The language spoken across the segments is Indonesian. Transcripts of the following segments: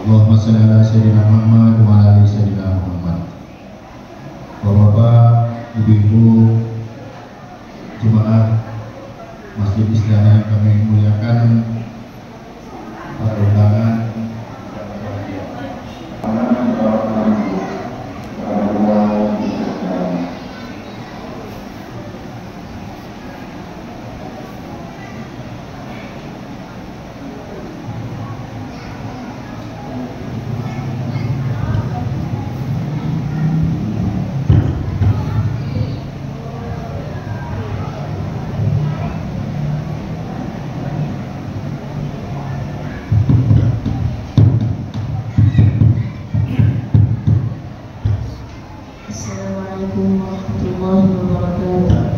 Allahumma shalli ala sayyidina Muhammad wa ala ali sayyidina Muhammad. Bapak-bapak, ibu-ibu, jemaah Masjid Istana yang kami muliakan, para undangan, Assalamualaikum warahmatullahi wabarakatuh.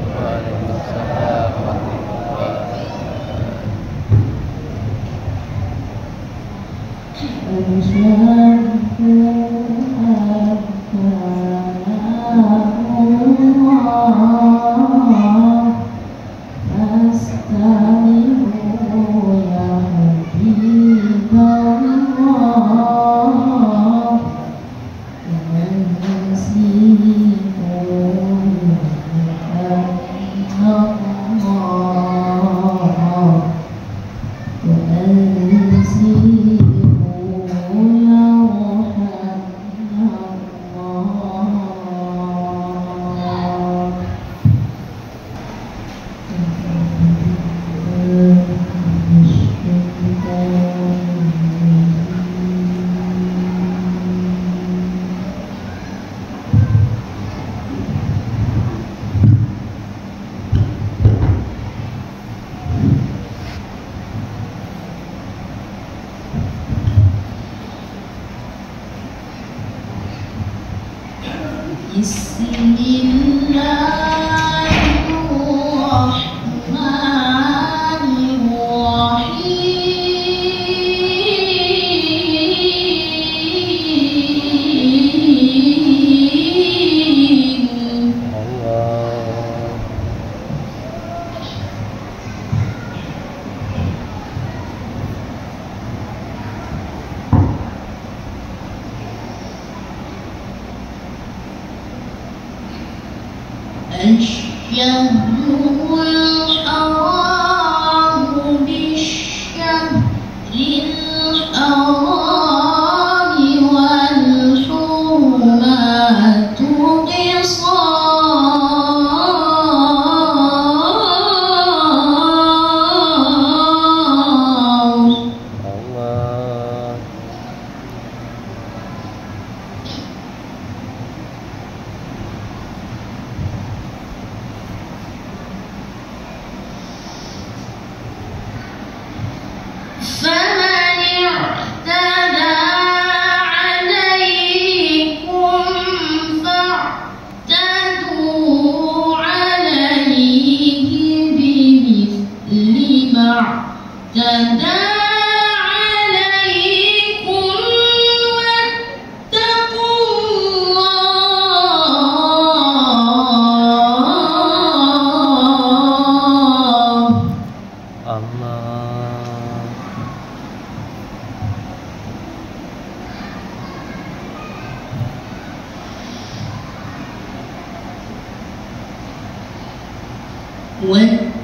ويدعو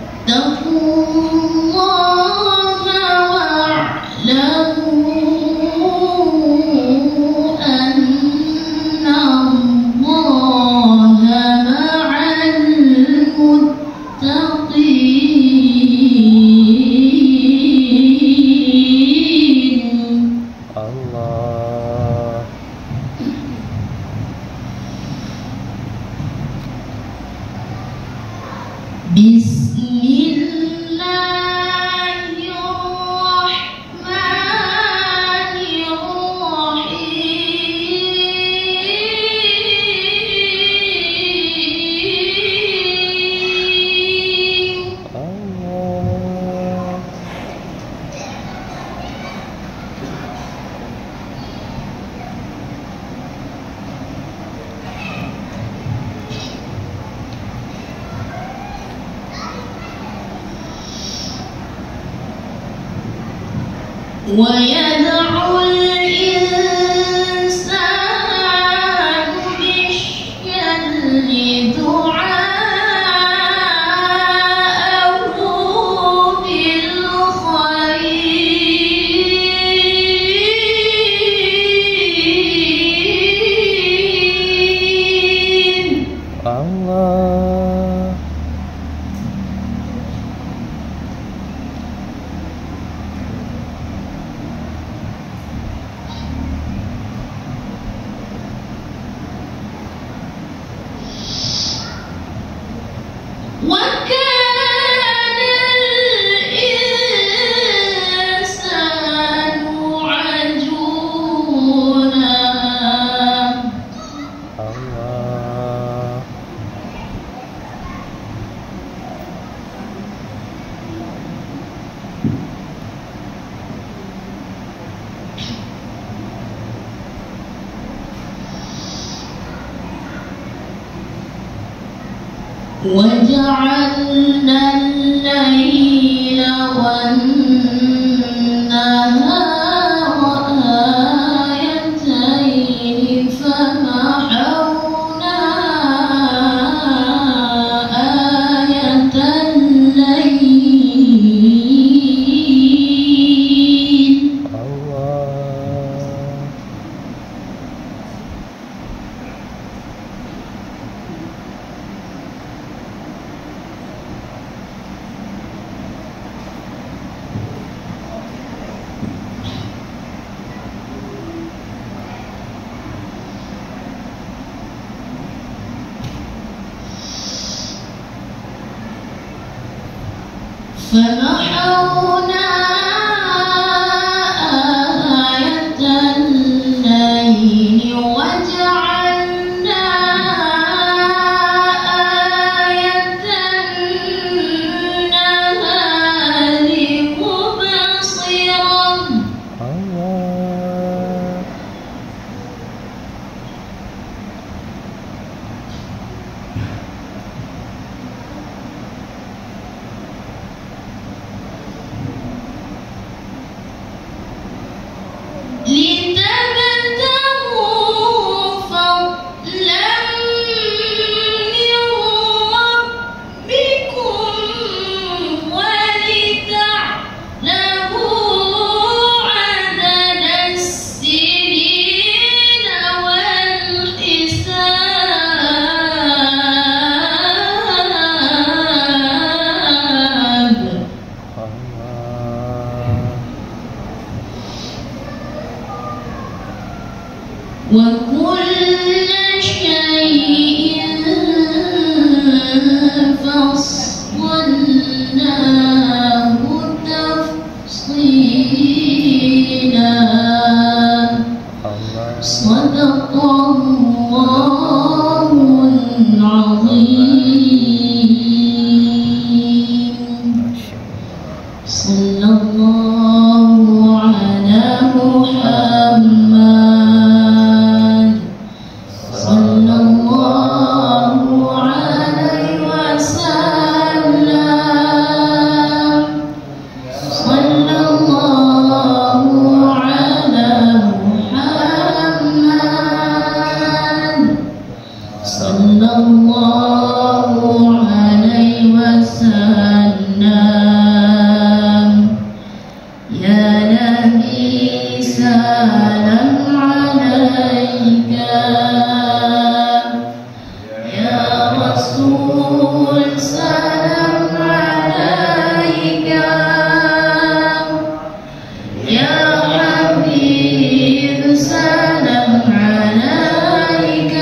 وجعلنا الليل والنهار آيتين فمحونا آية الليل فمحونا آية الليل وجعلنا آية النهار مبصرا لتبتغوا فضلا من ربكم ولتعلموا عدد السنين والحساب وكل شيء فصلناه تفصيلا صدق الله العظيم صلى الله على محمد صلى الله عليه وسلم صلى الله على محمد صلى الله عليه وسلم يا نبي سلام عليك يا رسول سلام عليك يا حبيب سلام عليك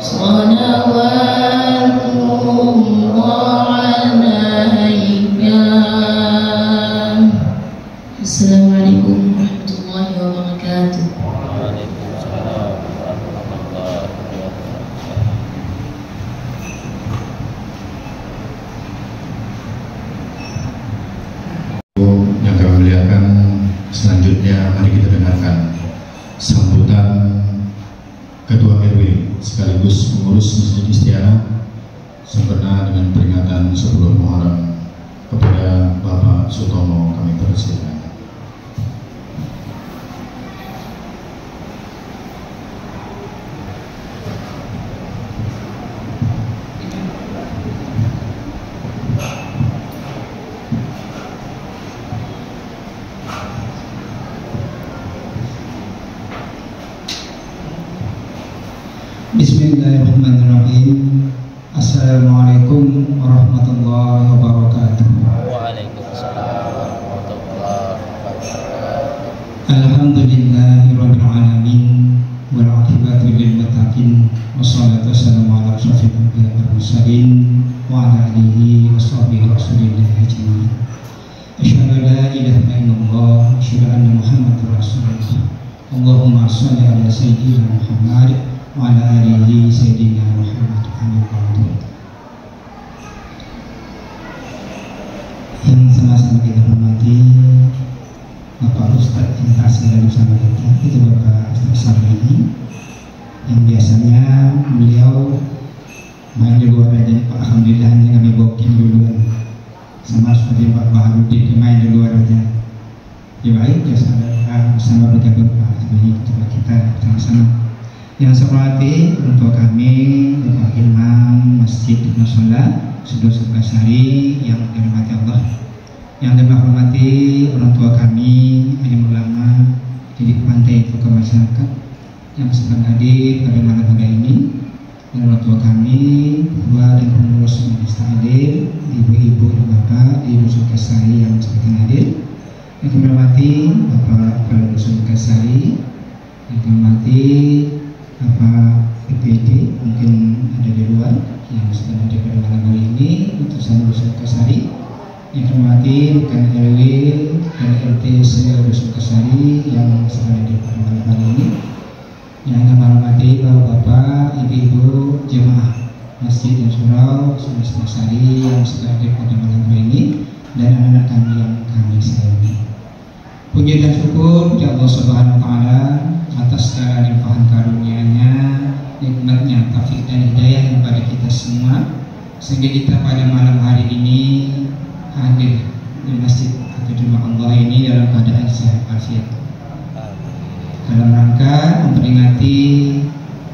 صلوات الله عليك. السلام عليكم ورحمة الله وبركاته. Waalaikumsalam warahmatullahi wabarakatuh. Yang kami muliakan, selanjutnya mari kita dengarkan sambutan Ketua RW sekaligus pengurus Masjid Istiara sempena dengan peringatan 10 Muharram kepada Bapak Sutomo kami persilakan. Bismillahirrahmanirrahim. Assalamualaikum warahmatullahi wabarakatuh. Waalaikumsalam warahmatullahi wabarakatuh. Alhamdulillahirabbil alamin wal aqibatu lil muttaqin wassalatu wassalamu ala asyrofil anbiya'i wal mursalin wa ala alihi washabbihi rasulillah ajmain. Asyhadu an la ilaha illallah wa asyhadu anna Muhammadar rasulullah. Allahumma shalli ala sayyidina Muhammad wa ala alihi sayyidina Muhammad. Yang sama-sama kita hormati Bapak Ustadz yang tak sedang bersama kita, itu Bapak Ustadz Salih, yang biasanya beliau main di luar aja Pak, alhamdulillah ini kami booking duluan sama seperti Pak Baharudin main di luar aja. Ya baik, ya sama bergabung sebagai ketua kita sama-sama. Yang saya hormati untuk kami Bapak Imam Masjid Musola Sudus Kasari yang dirahmati Allah, yang dihormati orang tua kami, alim ulama, jadi pantai tokoh masyarakat yang sedang hadir pada malam hari ini, dan orang tua kami, ketua dan pengurus majelis taklim, ibu-ibu dan bapak di Dusun Kasari yang sedang hadir, yang kami hormati Bapak Kepala Dusun Kasari, yang kami hormati Bapak PPD mungkin ada di luar yang sedang hadir pada malam hari ini untuk saya Dusun Kasari, yang hormati rekan RW dan RT Dusun Kasari yang sedang hadir pada malam hari ini, yang kami hormati bapak-bapak, ibu-ibu jemaah Masjid dan Surau Sudus Kasari yang sedang hadir pada malam hari ini, dan anak-anak kami yang kami sayangi. Puji dan syukur kepada Allah Subhanahu wa Ta'ala atas segala limpahan karunia-Nya, nikmatnya, taufik dan hidayah kepada kita semua, sehingga kita pada malam hari ini hadir di masjid atau di rumah Allah ini dalam keadaan sehat walafiat, dalam rangka memperingati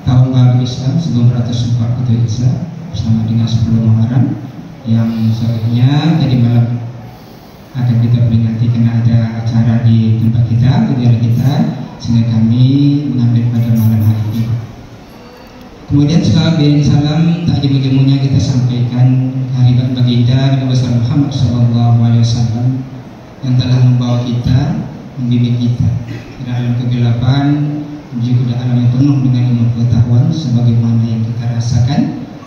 tahun baru Islam 1444 Hijriah bersama dengan 10 Muharram yang seharusnya tadi malam akan kita peringati karena ada acara di tempat kita, di daerah kita, sehingga kami mengambil pada malam hari ini. Kemudian selawat dan salam tak jemu-jemunya kita sampaikan kehadirat baginda Nabi besar Muhammad SAW yang telah membawa kita, membimbing kita dari alam kegelapan menuju ke alam yang penuh dengan ilmu pengetahuan sebagaimana yang kita rasakan,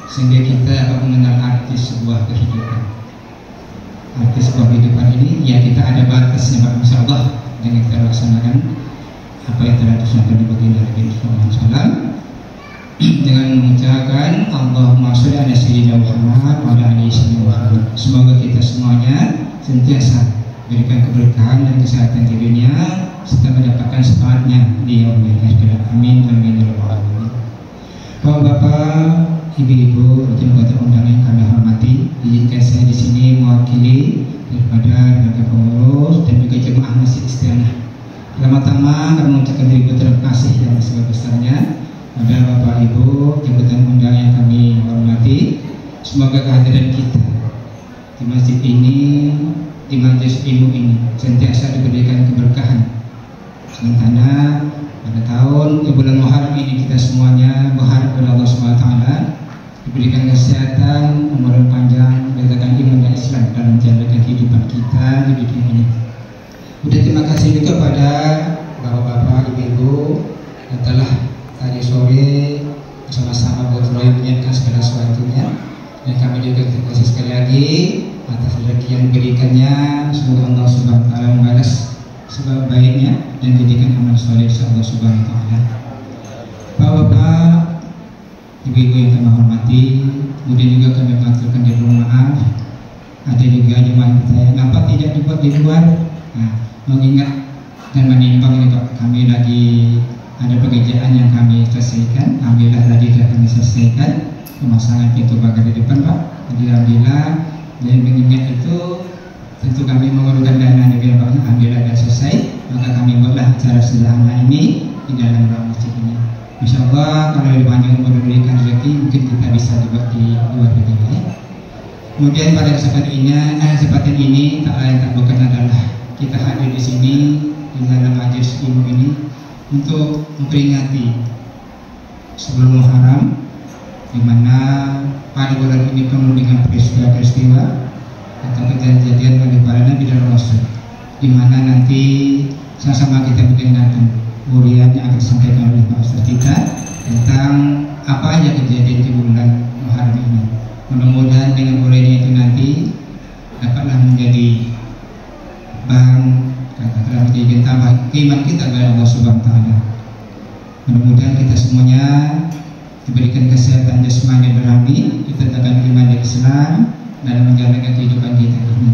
sehingga kita dapat mengenal arti sebuah kehidupan. Arti sebuah kehidupan ini ya kita ada batasnya Pak, insya Allah dengan kita laksanakan apa yang telah disampaikan di baginda Nabi SAW dengan mengucapkan Allahumma sholli ala sayyidina Muhammad wa ala alihi Muhammad. Semoga kita semuanya senantiasa berikan keberkahan dan kesehatan di dunia serta mendapatkan syafaatnya di yaumil akhir. Amin amin ya rabbal alamin. Bapak-bapak, ibu-ibu, rekan-rekan undangan yang kami hormati, izinkan saya di sini mewakili daripada lembaga pengurus dan juga jemaah Masjid Istianah. Pertama-tama kami mengucapkan terima kasih yang sebesar-besarnya pada Bapak Ibu jabatan undangan yang kami hormati. Semoga kehadiran kita di masjid ini, di majelis ilmu ini sentiasa diberikan keberkahan. Sementara pada tahun bulan Muharram ini kita semuanya berharap kepada Allah Subhanahu wa Ta'ala diberikan kesehatan, umur panjang, letakkan iman dan Islam dalam menjalankan kehidupan kita di dunia ini. Udah terima kasih juga pada bapak-bapak, ibu-ibu yang telah tadi sore bersama-sama berdoa menyiapkan segala sesuatunya, dan kami juga terima kasih sekali lagi atas rezeki yang diberikannya. Semoga Allah Subhanahu wa Ta'ala membalas sebab baiknya dan jadikan amal soleh Allah Subhanahu wa Ta'ala. Bapak-bapak, ibu-ibu yang kami hormati, kemudian juga kami mengaturkan di maaf. Ada juga jemaah kita yang nampak tidak dibuat di luar. Nah, mengingat dan menimbang ini Pak, kami lagi ada pekerjaan yang kami selesaikan. Alhamdulillah tadi sudah kami selesaikan pemasangan pintu pagar di depan Pak. Jadi alhamdulillah, dan mengingat itu tentu kami memerlukan dana juga Pak. Alhamdulillah sudah selesai, maka kami buatlah acara sederhana ini di dalam ruang masjid ini. Insya Allah kalau lebih panjang memberikan rezeki mungkin kita bisa dibuat di luar negeri. Kemudian pada kesempatan ini tak lain tak bukan adalah kita hadir di sini di dalam majelis ilmu ini untuk memperingati sebelum Muharram, di mana pada bulan ini penuh dengan peristiwa-peristiwa atau kejadian dari para nabi dan rasul, di mana nanti sama-sama kita mendengarkan urian yang akan disampaikan oleh Pak Ustaz kita tentang apa aja kejadian di bulan Muharram ini. Mudah-mudahan dengan urian itu nanti dapatlah menjadi bahan katakanlah menjadi tambah iman kita kepada Allah Subhanahu wa Ta'ala. Mudah-mudahan kita semuanya diberikan kesehatan jasmani dan rohani, ditetapkan iman dan Islam dalam menjalankan kehidupan kita ini.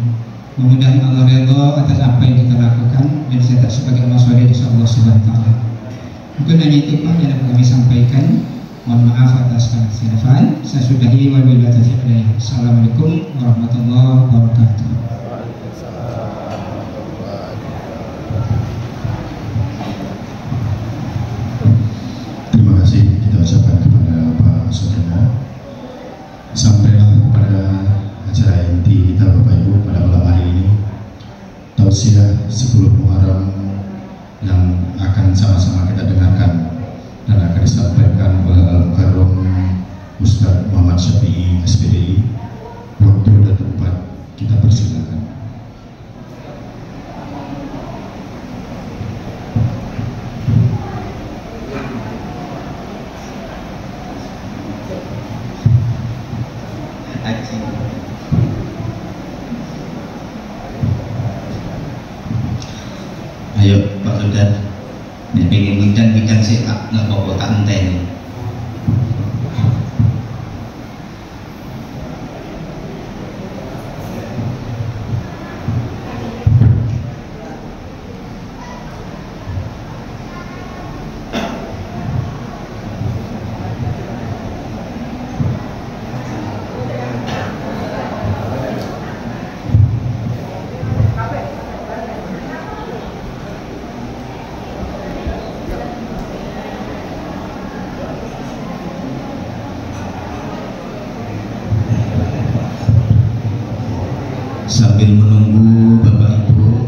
Mudah-mudahan Allah redha atas apa yang kita lakukan dan dicatat sebagai amal soleh di Allah Subhanahu wa Ta'ala. Mungkin hanya itu Pak yang dapat kami sampaikan. Mohon maaf atas kekhilafan. Saya sudahi wabillahi taufiq hidayah. Assalamualaikum warahmatullahi wabarakatuh. Terima kasih kita ucapkan kepada Pak Saudara. Sampailah pada acara inti kita Bapak Ibu pada malam hari ini, tausiah 10 Muharram yang akan sama-sama kita dengarkan dan akan disampaikan oleh Al-Mukarram Ustaz Muhammad Syafi'i SPDI. Waktu dan tempat kita persilakan. Ayo Pak Saudara, nek pengen bincang-bincang sih nggak apa-apa, tak enteni. Sambil menunggu Bapak Ibu,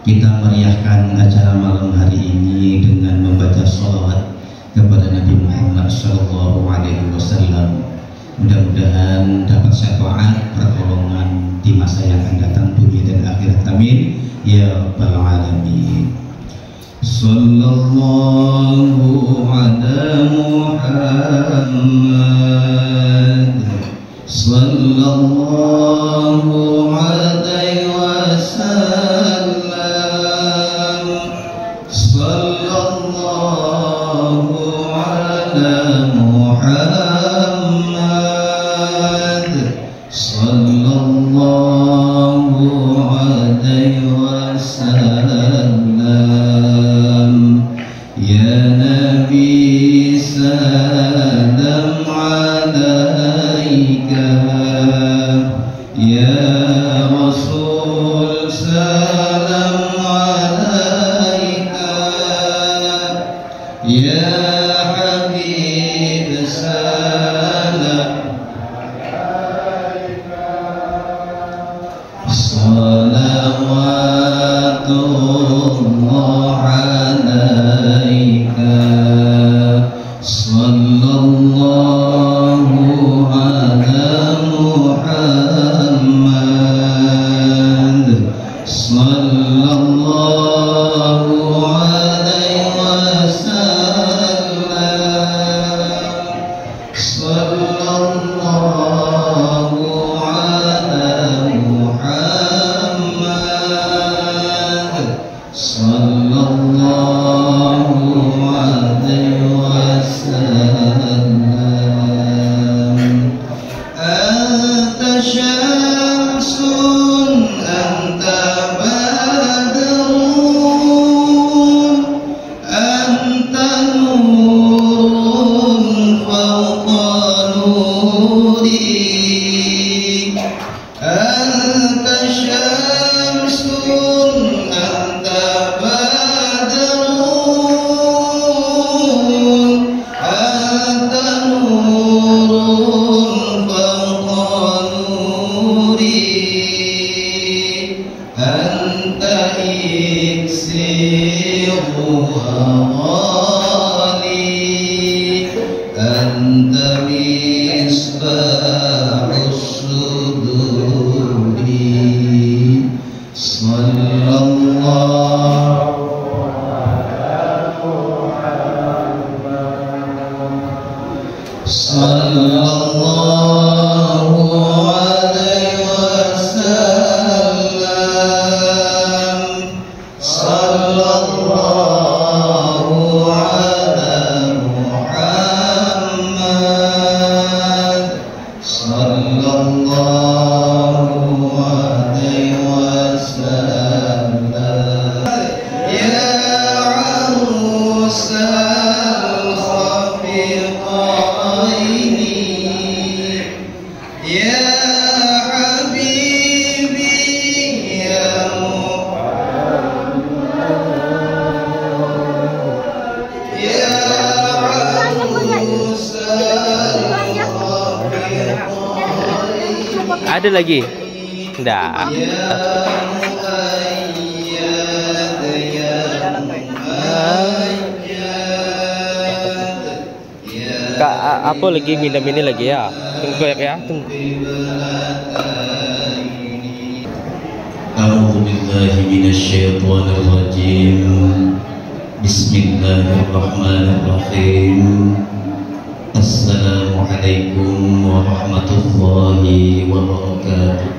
kita meriahkan acara malam hari ini dengan membaca sholawat kepada Nabi Muhammad SAW. Mudah-mudahan dapat syafaat pertolongan di masa yang akan datang, dunia dan akhirat. Amin ya rabbal alamin. Sallallahu ala Muhammad, sallallahu alaihi wasallam, sallallahu ala Muhammad, sallallahu alaihi wasallam. Ya Nabi salam alaika, ya Rasul salam alaika, ya Habib salam alaika. Salawatullah alaika, sallallahu ala Muhammad, sallallahu alaihi wasallam, sallallahu ala Muhammad, sallallahu alaihi wasallam. Anta syamsun, anta badrun, anta nurun fawqa nuri. Anta syamsun, anta badrun, anta nurun fawqa nuri. Anta iksiru awali, anta misbahus suduri. Sallallahu sallallahu alaihi wasallam, sallallahu ala Muhammad, sallallahu alaihi wasallam. Ya arusal khafiqah Ada lagi? Enggak. Kak, apa lagi minum ini lagi ya? Tunggu ya, tunggu. A'udzu billahi minasyaitonir rajim. Bismillahirrahmanirrahim. Assalamualaikum warahmatullahi wabarakatuh.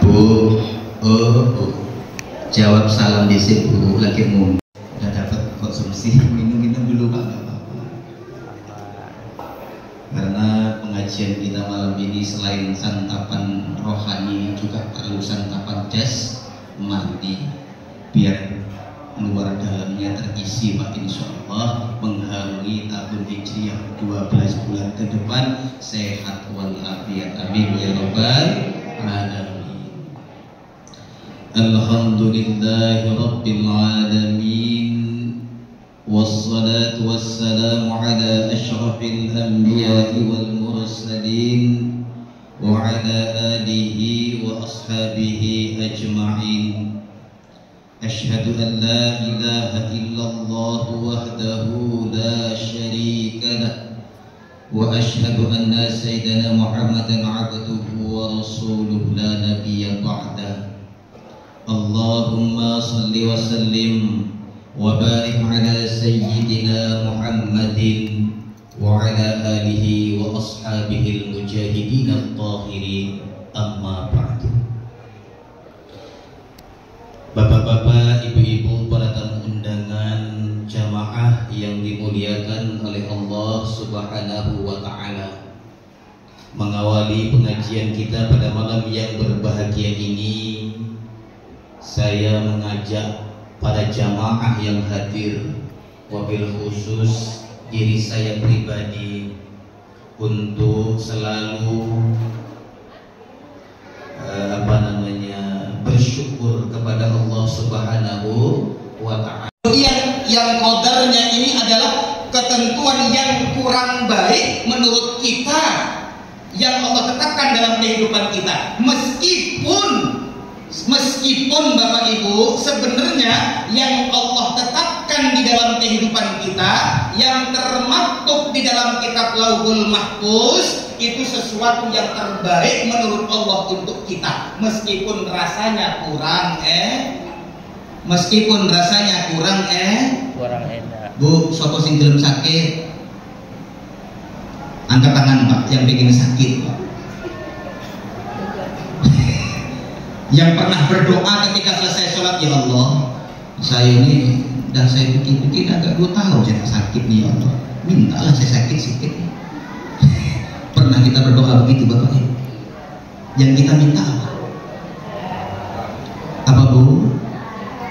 Bu, jawab salam dhisik Bu, lagi mau udah dapat konsumsi minum-minum dulu Pak, nggak apa-apa. Karena pengajian kita malam ini selain santapan rohani juga perlu santapan jasmani biar luar dalamnya terisi Pak, insya Allah mengharungi tahun Hijriah 12 bulan ke depan sehat walafiat, amin ya rabbal alamin. Alhamdulillahi rabbil alamin, wassalatu wassalamu ala asyrafil anbiya'i wal mursalin wa ala alihi wa ashabihi ajma'in. Asyhadu an la ilaha illallah wahdahu la syarika lah wa asyhadu anna sayyidana Muhammadan abduhu wa rasuluhu la nabiyya ba'dah. Allahumma salli wa sallim wa barik ala sayyidina Muhammadin wa ala alihi wa ashabihi al-mujahidin al-tahirin, amma ba'du. Bapak-bapak, ibu-ibu, para tamu undangan, jamaah yang dimuliakan oleh Allah Subhanahu wa ta'ala. Mengawali pengajian kita pada malam yang berbahagia ini, saya mengajak para jamaah yang hadir, wabil khusus diri saya pribadi, untuk selalu bersyukur kepada Allah Subhanahu wa ta'ala. Kemudian yang qadarnya ini adalah ketentuan yang kurang baik menurut kita yang Allah tetapkan dalam kehidupan kita. Meskipun Bapak Ibu, sebenarnya yang Allah tetapkan di dalam kehidupan kita, yang termaktub di dalam kitab Lauhul Mahfuz, itu sesuatu yang terbaik menurut Allah untuk kita. Meskipun rasanya kurang Kurang enak. Bu, sopo sing gelem sakit, angkat tangan Pak, yang pengen sakit Pak. Yang pernah berdoa ketika selesai sholat, ya Allah, saya ini dan saya pikir agak 2 tahun saya sakit nih ya Allah, mintalah saya sakit sedikit. Pernah kita berdoa begitu Bapak Ibu? Yang kita minta apa? Apa Bu?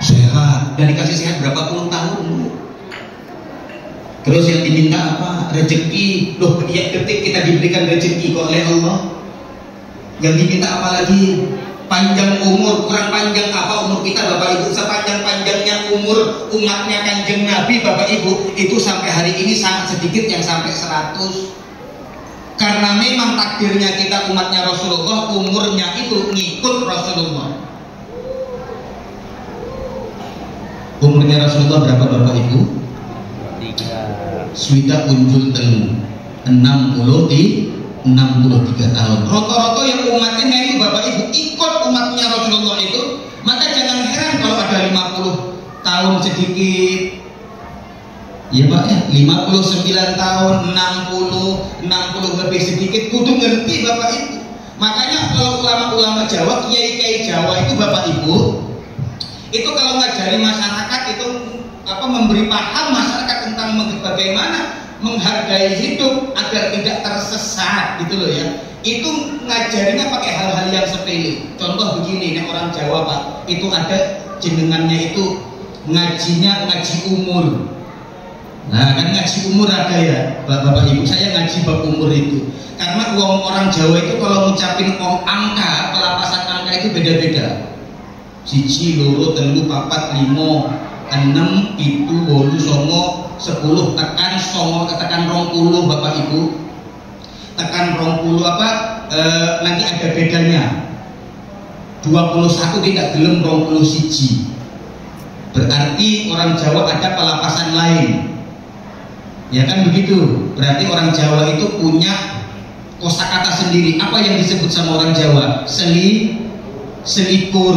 Sehat, dan dikasih sehat berapa puluh tahun Bu. Terus yang diminta apa? Rezeki. Loh, tiap detik kita diberikan rezeki kok oleh Allah. Yang diminta apa lagi? Panjang umur. Kurang panjang apa umur kita Bapak Ibu? Sepanjang-panjangnya umur umatnya Kanjeng Nabi Bapak Ibu, itu sampai hari ini sangat sedikit yang sampai 100. Karena memang takdirnya kita umatnya Rasulullah, umurnya itu ngikut Rasulullah. Umurnya Rasulullah berapa Bapak Ibu? 3. Sudah unjul telu 63 tahun. Rata-rata yang umatnya itu Bapak Ibu ikut umatnya Rasulullah itu, maka jangan heran kalau ada 50 tahun sedikit. Ya Pak ya, 59 tahun, 60 lebih sedikit, kudu ngerti Bapak Ibu. Makanya kalau ulama-ulama Jawa, kiai-kiai Jawa itu Bapak Ibu, itu kalau ngajari masyarakat itu memberi paham masyarakat tentang bagaimana menghargai hidup agar tidak tersesat gitu loh ya. Itu ngajarinya pakai hal-hal yang sepele. Contoh begini, ini orang Jawa Pak, itu ada jenengannya itu ngajinya ngaji umur. Nah kan ngaji umur ada ya Bapak Ibu, saya ngaji bab umur itu. Karena orang Jawa itu kalau ngucapin angka, pelapasan angka itu beda-beda. 1, 2, 3, 4, 5, 6, 7, 8, 9, 10 tekan 9 tekan 20 Bapak Ibu. Tekan 20 nanti ada bedanya. 21 tidak gelem 21. Berarti orang Jawa ada pelapasan lain. Ya kan begitu. Berarti orang Jawa itu punya kosakata sendiri. Apa yang disebut sama orang Jawa? Selikur.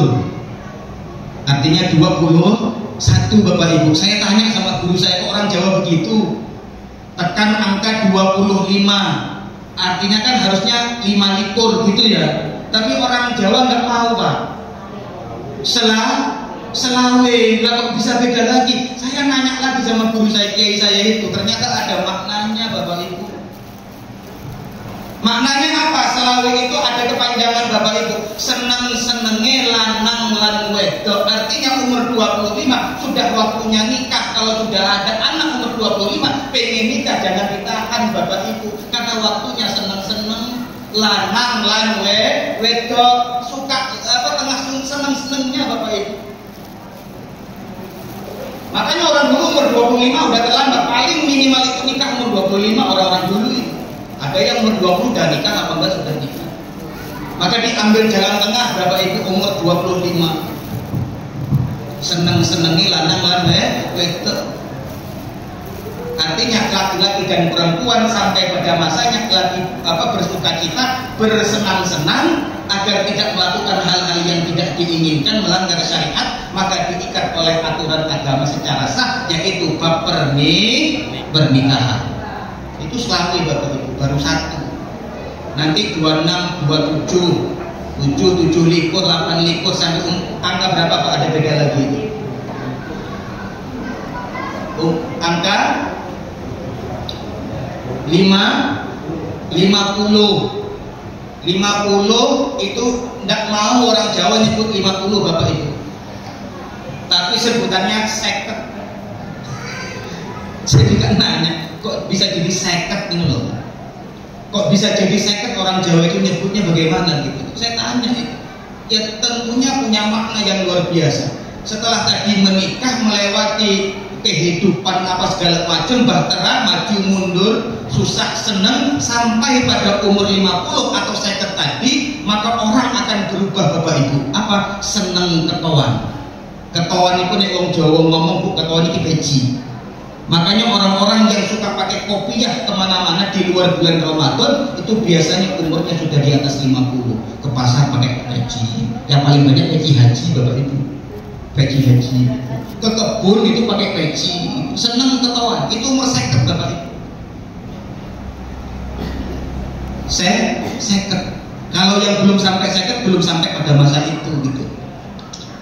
Artinya 21 Bapak Ibu. Saya tanya sama guru saya, kok orang Jawa begitu? Tekan angka 25. Artinya kan harusnya 5 likur gitu ya. Tapi orang Jawa nggak mau Pak. Selawe, lah kok bisa beda lagi? Saya nanya lagi sama guru saya, kiai saya itu, ternyata ada maknanya Bapak Ibu. Maknanya apa? Selawe itu ada kepanjangan Bapak Ibu. Seneng-senenge lanang lan wedok. Artinya umur 25 sudah waktunya nikah. Kalau sudah ada anak umur 25 pengen nikah, jangan ditahan Bapak Ibu. Karena waktunya seneng-seneng lanang lan wedok. Suka tengah seneng-senengnya Bapak Ibu. Makanya orang dulu umur 25 udah terlambat. Paling minimal itu nikah umur 25 orang-orang dulu itu. Ada yang umur 20 udah nikah, apa enggak sudah nikah. Maka diambil jalan tengah Bapak Ibu umur 25. Seneng-senengi lanang lan wedok. Artinya laki-laki dan perempuan sampai pada masanya lagi bersukacita, bersenang-senang agar tidak melakukan hal-hal yang tidak diinginkan, melanggar syariat, maka diikat oleh aturan agama secara sah, yaitu bab pernikahan. Itu selalu Bapak Ibu, baru 1. Nanti 26, 27, 7 likur, 8 likur sampai angka berapa Pak? Ada beda lagi itu. Angka 50 itu tidak mau orang Jawa nyebut 50 Bapak Ibu, tapi sebutannya 50. Saya juga nanya, kok bisa jadi 50 ini loh? Kok bisa jadi 50 orang Jawa itu nyebutnya bagaimana gitu? Saya tanya itu. Ya tentunya punya makna yang luar biasa. Setelah tadi menikah melewati kehidupan apa segala macam, bahtera, maju mundur, susah seneng, sampai pada umur 50 atau 50 tadi, maka orang akan berubah Bapak Ibu. Apa? Seneng ketoan. Ketoan itu nek wong Jawa ngomong bu, ketoan iki beji. Makanya orang-orang yang suka pakai kopiah kemana-mana di luar bulan Ramadan itu biasanya umurnya sudah di atas 50. Ke pasar pakai peci, yang paling banyak peci haji Bapak Ibu, peci haji. Ke kebun itu pakai peci, seneng ketawa. Itu umur 50 Bapak Ibu. 50. Kalau yang belum sampai 50 belum sampai pada masa itu gitu.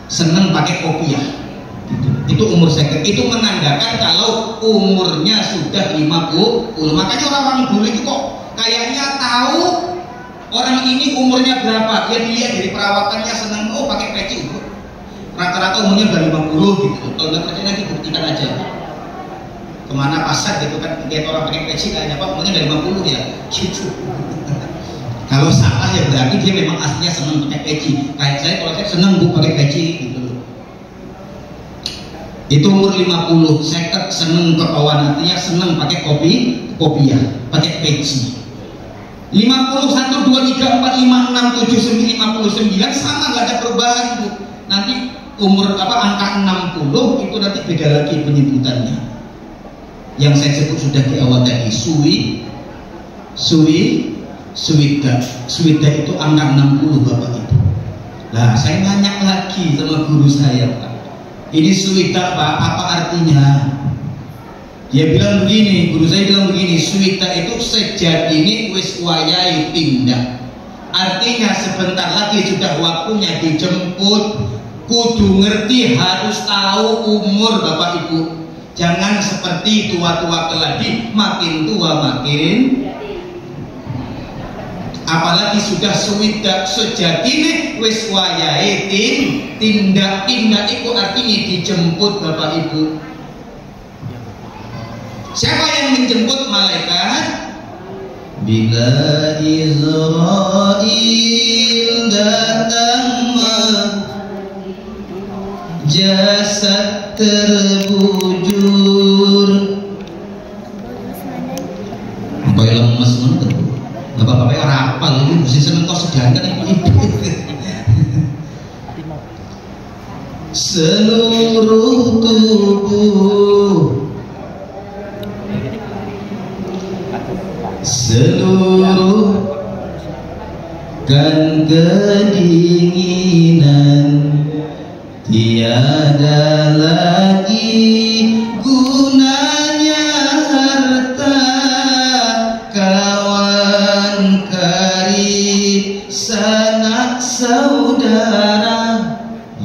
Seneng pakai kopiah. Itu umur 50. Itu menandakan kalau umurnya sudah 50. Makanya orang-orang dulu itu kok kayaknya tahu orang ini umurnya berapa. Dia dilihat dari perawakannya, senang pakai peci. Rata-rata umurnya udah 50 gitu. Kalau nggak percaya nanti buktikan aja. Kemana pasar gitu kan, lihat orang pakai peci kayaknya Pak umurnya udah 50 ya. Cucu. Kalau salah ya berarti dia memang aslinya senang pakai peci. Kayak saya kalau saya senang pakai peci gitu. Itu umur 50, 50 seneng kekawan, artinya seneng pakai kopiah, pakai peci. 51, 2, 3, 4, 5, 6, 7, 9, 59 sama, nggak ada perubahan Bu. Nanti umur angka 60 itu nanti beda lagi penyebutannya. Yang saya sebut sudah di awal tadi, suwida itu angka 60 Bapak Ibu. Lah saya nanya lagi sama guru saya Pak. Ini suwita Pak, apa artinya? Dia bilang begini, guru saya bilang begini, suwita itu sejatine wis wayahe tindak. Artinya sebentar lagi sudah waktunya dijemput. Kudu ngerti, harus tahu umur Bapak Ibu. Jangan seperti tua-tua keladi, makin tua makin. Apalagi sudah suwidak sejatine wis wayahe tindak itu artinya dijemput Bapak Ibu. Siapa yang menjemput? Malaikat. Bila Israil datang jasad terbujur seluruh tubuh, seluruh kan kedinginan, tiada lagi gunanya harta, kawan karib sanak saudara.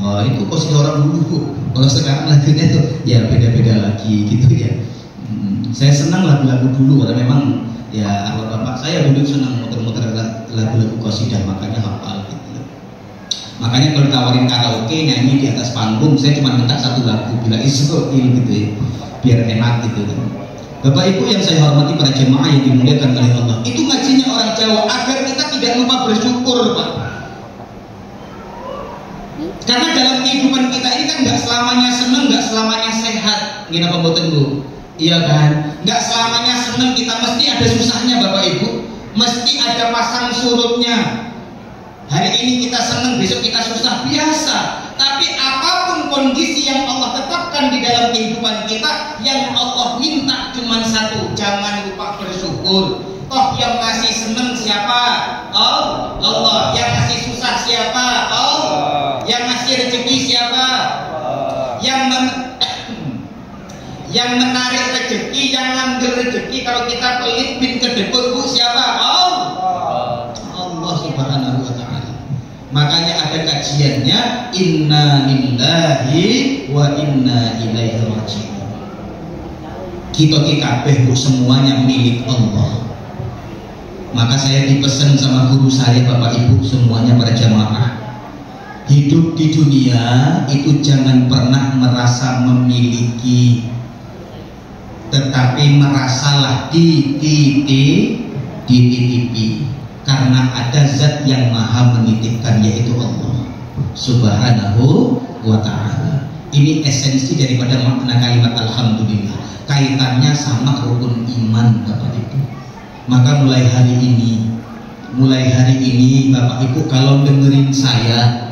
Oh, itu kos orang dulu. Kalau sekarang lagunya tuh ya beda-beda lagi gitu ya. Saya senang lagu-lagu dulu karena memang ya kalau bapak saya dulu senang muter-muter lagu-lagu qasidah, makanya hafal gitu. Makanya kalau tawarin karaoke nyanyi di atas panggung, saya cuma minta satu lagu bila Israel gitu ya, biar enak gitu kan. Bapak Ibu yang saya hormati, para jemaah yang dimuliakan oleh Allah, itu ngajinya orang Jawa agar kita tidak lupa bersyukur, Pak. Karena dalam kehidupan kita ini kan nggak selamanya seneng, nggak selamanya sehat. Gini apa mboten Bu? Iya kan? Nggak selamanya seneng, kita mesti ada susahnya Bapak Ibu. Mesti ada pasang surutnya. Hari ini kita seneng, besok kita susah, biasa. Tapi apapun kondisi yang Allah tetapkan di dalam kehidupan kita, yang Allah minta cuma satu, jangan lupa bersyukur. Toh yang ngasih seneng siapa? Oh, Allah. Yang ngasih susah siapa? Oh, yang ngasih rezeki siapa? Yang menarik rezeki, yang ngambil rezeki kalau kita pelit bin kedekut Bu siapa? Oh, Allah Subhanahu wa ta'ala. Makanya ada kajiannya, inna lillahi wa inna ilaihi raji'un. Kita kabeh Bu semuanya milik Allah. Maka saya dipesan sama guru saya, Bapak Ibu semuanya, para jamaah, hidup di dunia itu jangan pernah merasa memiliki, tetapi merasalah dititipi, karena ada zat yang maha menitipkan, yaitu Allah Subhanahu wa ta'ala. Ini esensi daripada makna kalimat alhamdulillah, kaitannya sama rukun iman Bapak Ibu. Maka mulai hari ini Bapak Ibu kalau dengerin saya,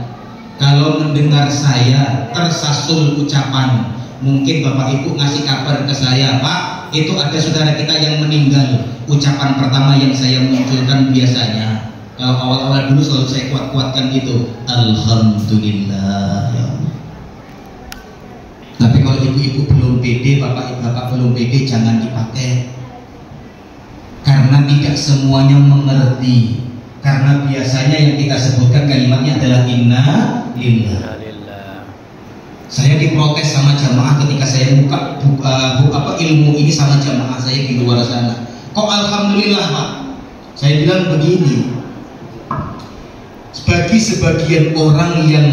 kalau mendengar saya tersasul ucapan, mungkin Bapak Ibu ngasih kabar ke saya, Pak, itu ada saudara kita yang meninggal. Ucapan pertama yang saya munculkan biasanya, kalau awal-awal dulu selalu saya kuat-kuatkan gitu, alhamdulillah ya Allah. Tapi kalau ibu-ibu belum pede, bapak-bapak belum pede, jangan dipakai. Karena tidak semuanya mengerti. Karena biasanya yang kita sebutkan kalimatnya adalah inna lillah. Saya diprotes sama jamaah ketika saya buka ilmu ini sama jamaah saya di luar sana. Kok alhamdulillah Pak? Saya bilang begini, bagi sebagian orang yang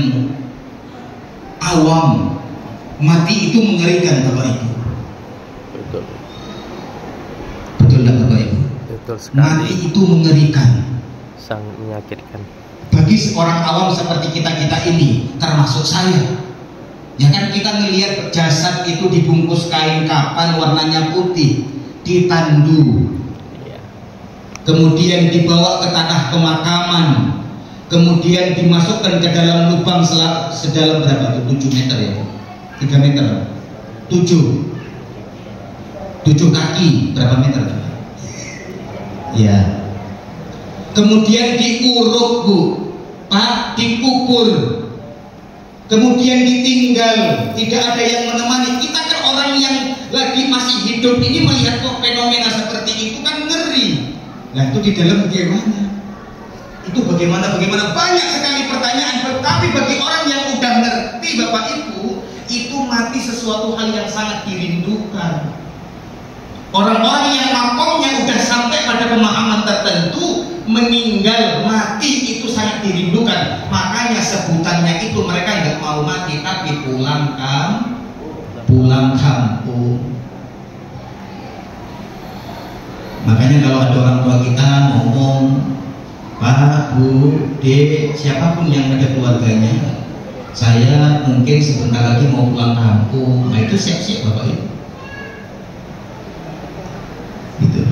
awam, mati itu mengerikan Bapak Ibu. Betul. Betul enggak Bapak Ibu? Betul sekali. Mati itu mengerikan, sangat menyakitkan. bagi seorang awam seperti kita-kita ini, termasuk saya. Ya kan, kita melihat jasad itu dibungkus kain kafan warnanya putih, ditandu, kemudian dibawa ke tanah pemakaman, kemudian dimasukkan ke dalam lubang sedalam berapa itu? 7 meter ya? 3 meter? 7 kaki, berapa meter? Ya. Kemudian diuruk Bu, Pak, dikubur, kemudian ditinggal, tidak ada yang menemani. Kita kan orang yang lagi masih hidup ini melihat kok fenomena seperti itu kan ngeri. Nah itu di dalam bagaimana? Itu bagaimana banyak sekali pertanyaan. Tapi bagi orang yang udah ngerti Bapak Ibu, itu mati sesuatu hal yang sangat dirindukan. Orang-orang yang makomnya udah sampai pada pemahaman tertentu, meninggal, mati itu sangat dirindukan. Makanya sebutannya itu mereka nggak mau mati, tapi pulang kampung. Makanya kalau ada orang tua kita ngomong, Pak, Bu, Dek, siapapun yang ada keluarganya, saya mungkin sebentar lagi mau pulang kampung. Nah itu siap-siap Bapak Ibu. Gitu.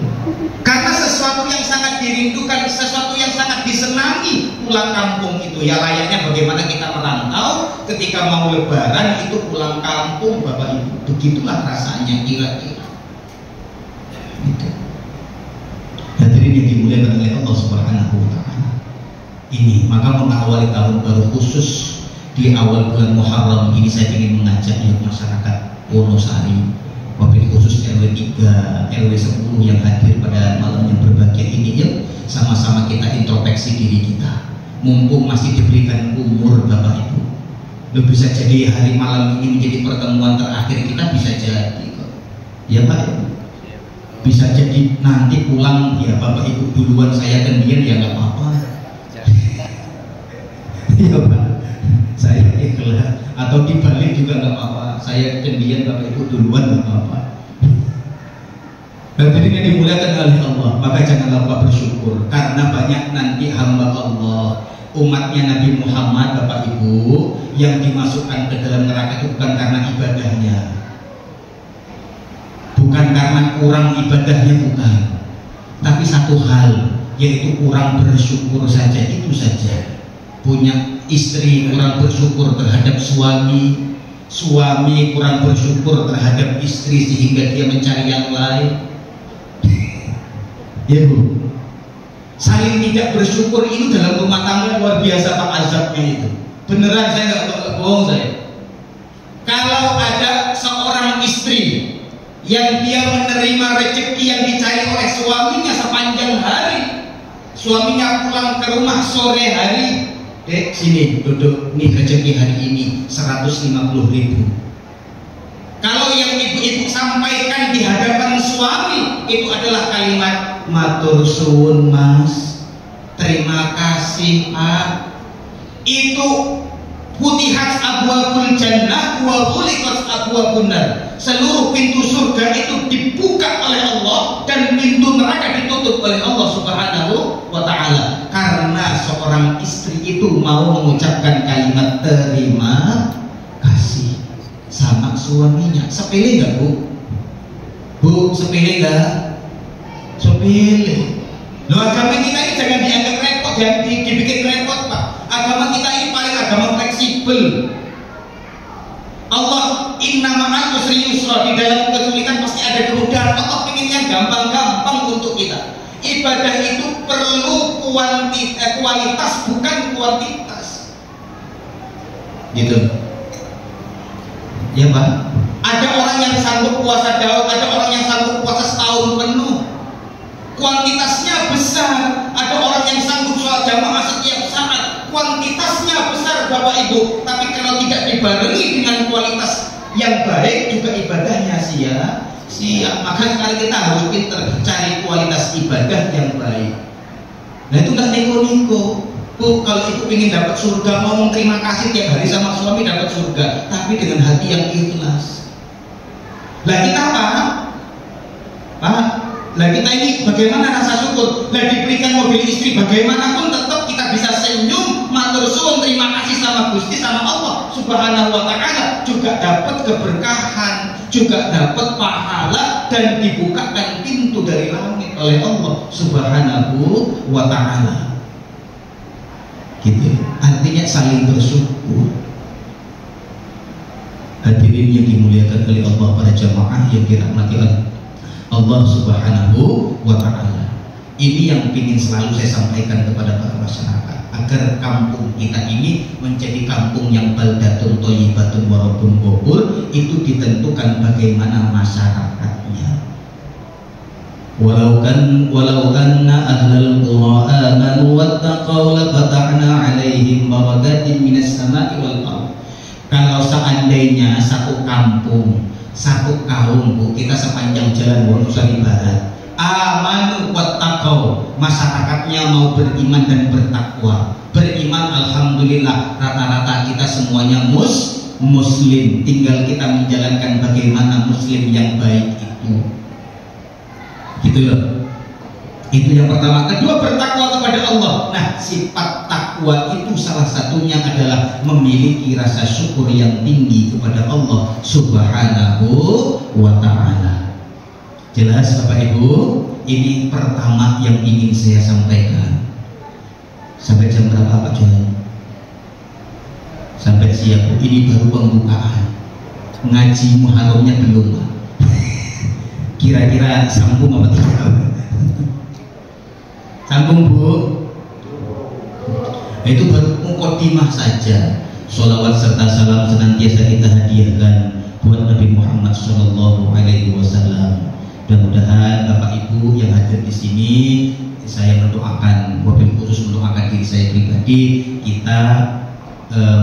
Karena sesuatu yang sangat dirindukan, sesuatu yang sangat disenangi pulang kampung itu. Ya layaknya bagaimana kita merantau ketika mau lebaran itu pulang kampung Bapak Ibu. Begitulah rasanya kira-kira. Gitu. Hadirin yang dimuliakan oleh Allah Subhanahu wa taala. Ini maka mengawali tahun baru khusus di awal bulan Muharram ini saya ingin mengajak masyarakat Wonosari, wabil khusus RW 3, RW 10 yang hadir pada malam yang berbahagia ini, yuk sama-sama kita introspeksi diri kita. Mumpung masih diberikan umur Bapak Ibu, lo bisa jadi hari malam ini menjadi pertemuan terakhir kita, bisa jadi kok. Ya Pak Ibu, bisa jadi nanti pulang ya Bapak Ibu duluan saya gantian ya nggak apa-apa. Iya Pak, saya ikhlas. Atau dibalik juga nggak apa-apa, saya gantian Bapak Ibu duluan nggak apa-apa. Hadirin yang dimuliakan oleh Allah, maka jangan lupa bersyukur karena banyak nanti hamba Allah, umatnya Nabi Muhammad Bapak Ibu, yang dimasukkan ke dalam neraka itu bukan karena ibadahnya, bukan karena kurang ibadahnya, bukan, tapi satu hal, yaitu kurang bersyukur saja. Itu saja. Punya istri kurang bersyukur terhadap suami, suami kurang bersyukur terhadap istri sehingga dia mencari yang lain. Ya Bu, saling tidak bersyukur itu dalam rumah tangga luar biasa Pak azabnya itu. Beneran saya nggak bohong saya. Kalau ada seorang istri yang dia menerima rezeki yang dicari oleh suaminya sepanjang hari, suaminya pulang ke rumah sore hari, Dek sini duduk, nih rezeki hari ini 150.000. Kalau yang ibu-ibu sampaikan di hadapan suami itu adalah kalimat matur suwun Mas, terima kasih Pak. Itu futihat abwabul jannah wa ghuliqat abwabun nar. Seluruh pintu surga itu dibuka oleh Allah dan pintu neraka ditutup oleh Allah Subhanahu wa taala. Karena seorang istri itu mau mengucapkan kalimat terima kasih sama suaminya. Sepele nggak Bu? Bu, sepele nggak? Sepele. Loh, agama kita ini jangan dianggap repot, jangan dibikin repot Pak. Agama kita ini paling agama fleksibel. Allah inna ma'al usri yusra, di dalam kesulitan pasti ada kemudahan. Allah pengennya gampang-gampang untuk kita. Ibadah itu perlu kualitas bukan kuantitas. Gitu. Ya Pak. Ada orang yang sanggup puasa Daud, ada orang yang sanggup puasa setahun penuh. Kuantitasnya besar. Ada orang yang sanggup sholat jamaah setiap saat. Kuantitasnya besar Bapak Ibu. Tapi kalau tidak dibarengi dengan kualitas yang baik juga ibadahnya sia-sia. Maka sekali kita harus pintar cari kualitas ibadah yang baik. Nah itu nggak neko-neko. Bu, kalau ibu ingin dapat surga, ngomong terima kasih tiap hari sama suami dapat surga, tapi dengan hati yang ikhlas. Lah kita paham? Paham? Lah kita ini bagaimana rasa syukur? Lah diberikan mobil istri bagaimanapun tetap kita bisa senyum, matur suwun, terima kasih sama Gusti, sama Allah Subhanahu wa taala, juga dapat keberkahan, juga dapat pahala dan dibukakan pintu dari langit oleh Allah Subhanahu wa taala. Gitu. Artinya saling bersyukur. Hadirin yang dimuliakan oleh Allah, para jamaah yang dirahmati Allah Subhanahu wa taala. Ini yang ingin selalu saya sampaikan kepada para masyarakat, agar kampung kita ini menjadi kampung yang baldatun thayyibatun wa rabbun ghafur. Itu ditentukan bagaimana masyarakatnya. Walau anna ahlal qura amanu wattaqaw lafatahna 'alaihim barakatin minas sama'i wal ardh. Kalau seandainya satu kampung, satu kaum Bu, kita sepanjang jalan Wonosari Barat, amanu wattaqaw, masyarakatnya mau beriman dan bertakwa. Beriman alhamdulillah, rata-rata kita semuanya muslim, tinggal kita menjalankan bagaimana muslim yang baik itu. Gitu loh. Itu yang pertama. Kedua, bertakwa kepada Allah. Nah, sifat takwa itu salah satunya adalah memiliki rasa syukur yang tinggi kepada Allah Subhanahu wa taala. Jelas Bapak Ibu, ini pertama yang ingin saya sampaikan. Sampai jam berapa Pak Johan? Sampai siap. Ini baru pembukaan. Ngaji Muharramnya belum Pak. Kira-kira sambung apa tidak? Sambung Bu. Itu baru mukadimah saja. Sholawat serta salam senantiasa kita hadiahkan buat Nabi Muhammad Sallallahu Alaihi Wasallam. Mudah-mudahan Bapak Ibu yang hadir di sini, saya mendoakan, wabil khusus mendoakan diri saya pribadi, kita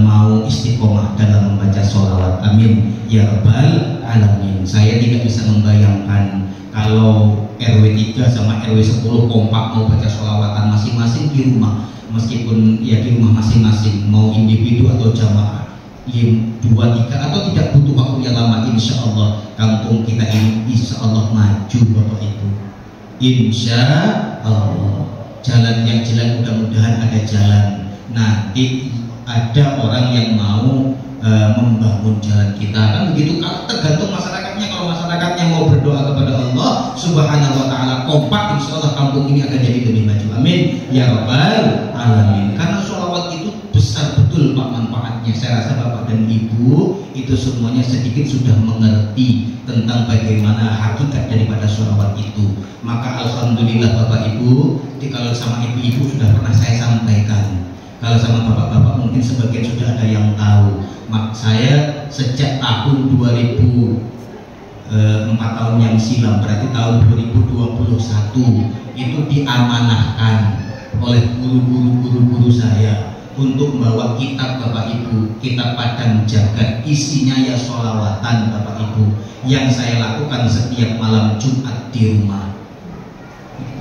mau istiqomah dalam membaca sholawat. Amin ya rabbal alamin. Saya tidak bisa membayangkan kalau RW 3 sama RW 10 kompak mau baca sholawatan masing-masing di rumah, meskipun ya di rumah masing-masing, mau individu atau jamaah, 2, 3 atau tidak butuh waktu yang lama. Insya Allah kampung kita ini insya Allah maju Bapak Ibu. Insya Allah jalan yang jelek mudah-mudahan ada jalan. Nanti ada orang yang mau membangun jalan kita, kan begitu. Tergantung masyarakatnya. Kalau masyarakatnya mau berdoa kepada Allah Subhanahu wa ta'ala kompak, insya Allah kampung ini akan jadi lebih maju. Amin ya rabbal alamin. Karena sholawat itu besar betul Pak manfaatnya. Saya rasa Bapak dan Ibu itu semuanya sedikit sudah mengerti tentang bagaimana hakikat daripada sholawat itu. Maka alhamdulillah Bapak Ibu, kalau sama ibu-ibu sudah pernah saya sampaikan, kalau sama bapak-bapak mungkin sebagian sudah ada yang tahu. Saya sejak tahun 2004 tahun yang silam, berarti tahun 2021 itu diamanahkan oleh guru-guru saya untuk membawa kitab Bapak Ibu, kitab Padang Jagat, isinya ya sholawatan Bapak Ibu, yang saya lakukan setiap malam Jumat di rumah.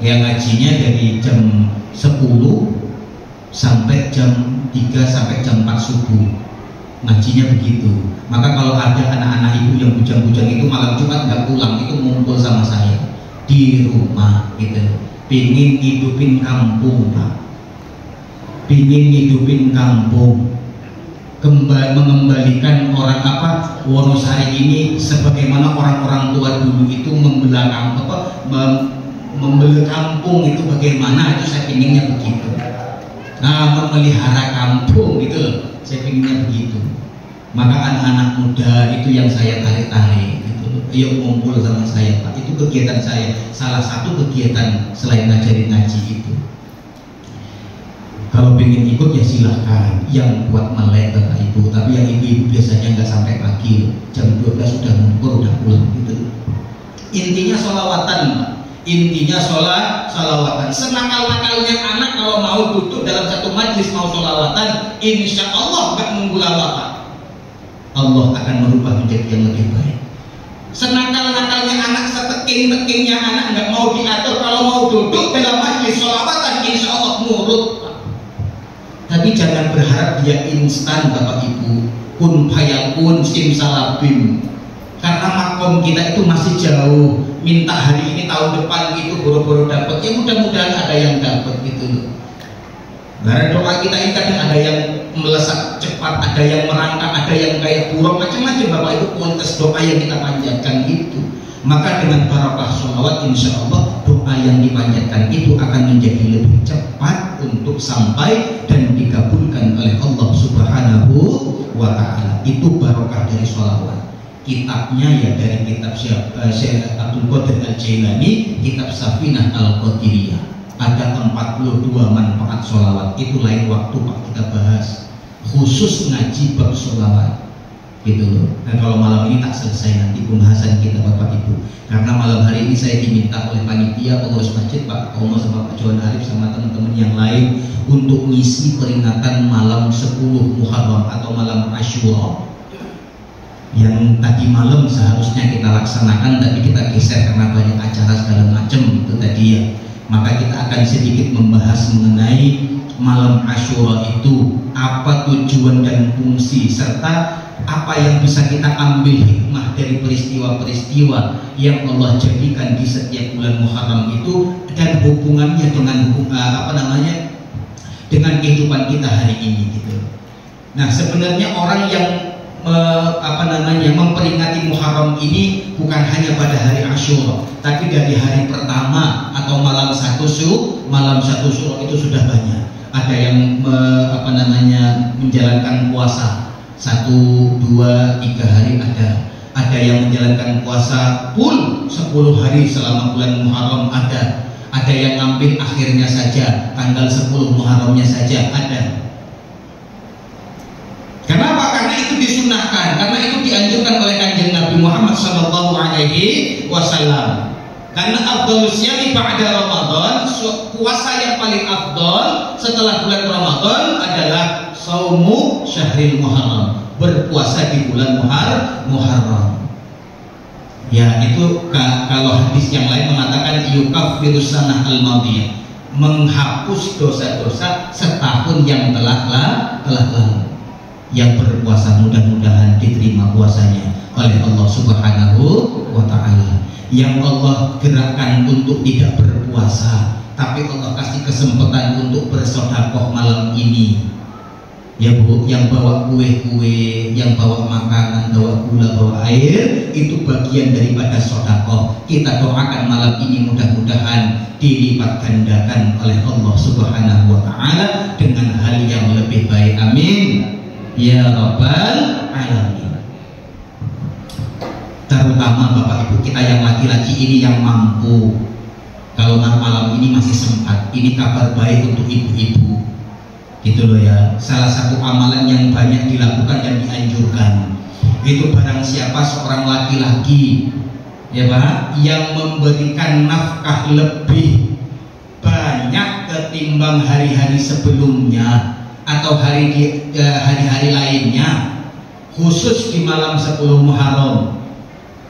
Yang ngajinya dari jam 10 sampai jam 3 sampai jam 4 subuh. Ngajinya begitu. Maka kalau ada anak-anak ibu yang bujang-bujang itu malam Jumat nggak pulang, itu ngumpul sama saya di rumah gitu. Pingin hidupin kampung Pak, pingin hidupin kampung, mengembalikan orang Wonosari ini sebagaimana orang-orang tua dulu itu membelah kampung itu bagaimana, itu saya pinginnya begitu. Nah, memelihara kampung gitu loh, saya pinginnya begitu. Maka anak-anak muda itu yang saya tarik-tarik gitu loh. Ayo ngumpul sama saya Pak, itu kegiatan saya, salah satu kegiatan selain ngajarin ngaji itu. Kalau pengen ikut ya silahkan, yang kuat melek Bapak Ibu, tapi yang ibu-ibu biasanya nggak sampai pagi loh. Jam 12 sudah ngumpul, udah pulang gitu. Intinya sholawatan Pak. Intinya sholawatan. Senakal-nakalnya anak kalau mau duduk dalam satu majlis mau sholawatan, insya Allah nggak nunggu lama Pak, Allah akan merubah menjadi yang lebih baik. Senakal-nakalnya anak, seteking-tekingnya anak nggak mau diatur, kalau mau duduk dalam majlis sholawatan insya Allah nurut Pak. Tapi jangan berharap dia instan Bapak Ibu, kun fayakun simsalabim. Karena makom kita itu masih jauh. Minta hari ini tahun depan itu boro-boro dapat, ya mudah-mudahan ada yang dapat gitu loh. Karena doa kita ini kadang ada yang melesat cepat, ada yang merangkak, ada yang kayak burung, macam-macam Bapak Ibu kualitas doa yang kita panjatkan itu. Maka dengan barokah sholawat insya Allah doa yang dipanjatkan itu akan menjadi lebih cepat untuk sampai dan dikabulkan oleh Allah Subhanahu wa ta'ala. Itu barokah dari sholawat. Kitabnya ya dari kitab Syekh Abdul Qadir Al-Jailani, kitab Safinah Al-Qadiriyah. Ada 42 manfaat sholawat, itu lain waktu Pak kita bahas. Khusus ngaji bab sholawat gitu loh. Nah kalau malam ini tak selesai nanti pembahasan kita Bapak Ibu, karena malam hari ini saya diminta oleh panitia pengurus masjid Pak Tomo sama Pak Johan Arif sama teman-teman yang lain untuk ngisi peringatan malam 10 Muharram atau malam Asyura. Yang tadi malam seharusnya kita laksanakan, tapi kita geser karena banyak acara segala macam itu tadi ya. Maka kita akan sedikit membahas mengenai malam Asyura itu, apa tujuan dan fungsi, serta apa yang bisa kita ambil hikmah dari peristiwa-peristiwa yang Allah jadikan di setiap bulan Muharram itu, dan hubungannya dengan dengan kehidupan kita hari ini gitu. Nah sebenarnya orang yang memperingati Muharram ini bukan hanya pada hari Asyura, tapi dari hari pertama atau malam satu Syuro itu sudah banyak. Ada yang menjalankan puasa 1, 2, 3 hari ada yang menjalankan puasa full 10 hari selama bulan Muharram ada yang ngambil akhirnya saja, tanggal 10 Muharramnya saja ada. Kenapa? Karena itu disunahkan, karena itu dianjurkan oleh Kanjeng Nabi Muhammad SAW. Karena afdhalus syami ba'da Ramadan, puasa yang paling afdal setelah bulan Ramadan adalah saumu syahril Muharram, berpuasa di bulan Muharram. Ya, itu kalau hadis yang lain mengatakan yukaffirus sanah al-madiyah, menghapus dosa-dosa setahun yang telah lalu. Yang berpuasa mudah-mudahan diterima puasanya oleh Allah Subhanahu wa Ta'ala. Yang Allah gerakkan untuk tidak berpuasa, tapi Allah kasih kesempatan untuk bersedekah malam ini. Ya Bu, yang bawa kue-kue, yang bawa makanan, bawa gula, bawa air, itu bagian daripada sedekah. Kita doakan malam ini mudah-mudahan dilipat gandakan oleh Allah Subhanahu wa Ta'ala dengan hal yang lebih baik. Amin ya Rabbal Alamin. Terutama Bapak Ibu kita yang laki-laki ini yang mampu, kalau malam ini masih sempat, ini kabar baik untuk ibu-ibu, gitu loh ya. Salah satu amalan yang banyak dilakukan dan dianjurkan itu barang siapa seorang laki-laki, ya Pak, yang memberikan nafkah lebih banyak ketimbang hari-hari sebelumnya atau hari-hari lainnya, khusus di malam 10 Muharram.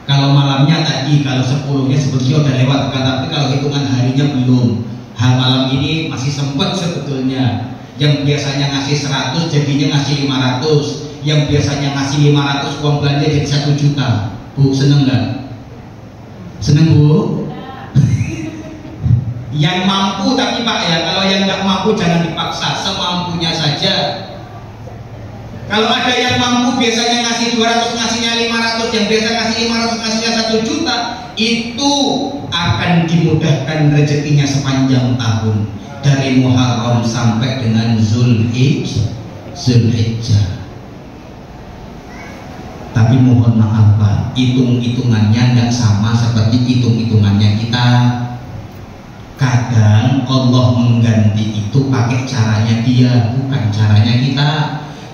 Kalau malamnya tadi, kalau 10-nya sebetulnya udah lewat, tapi kalau hitungan harinya belum. Malam ini masih sempat sebetulnya. Yang biasanya ngasih 100 jadinya ngasih 500. Yang biasanya ngasih 500 uang belanja jadi 1 juta. Bu, seneng nggak? Seneng Bu? Yang mampu tapi Pak ya, kalau yang nggak mampu jangan dipaksa, semampunya saja. Kalau ada yang mampu biasanya ngasih 200, ngasihnya 500, yang biasa ngasih 500 ngasihnya 1 juta, itu akan dimudahkan rezekinya sepanjang tahun dari Muharram sampai dengan Zulhijjah. Tapi mohon maaf Pak, hitung-hitungannya nggak sama seperti hitung-hitungannya kita. Kadang Allah mengganti itu pakai caranya dia, bukan caranya kita.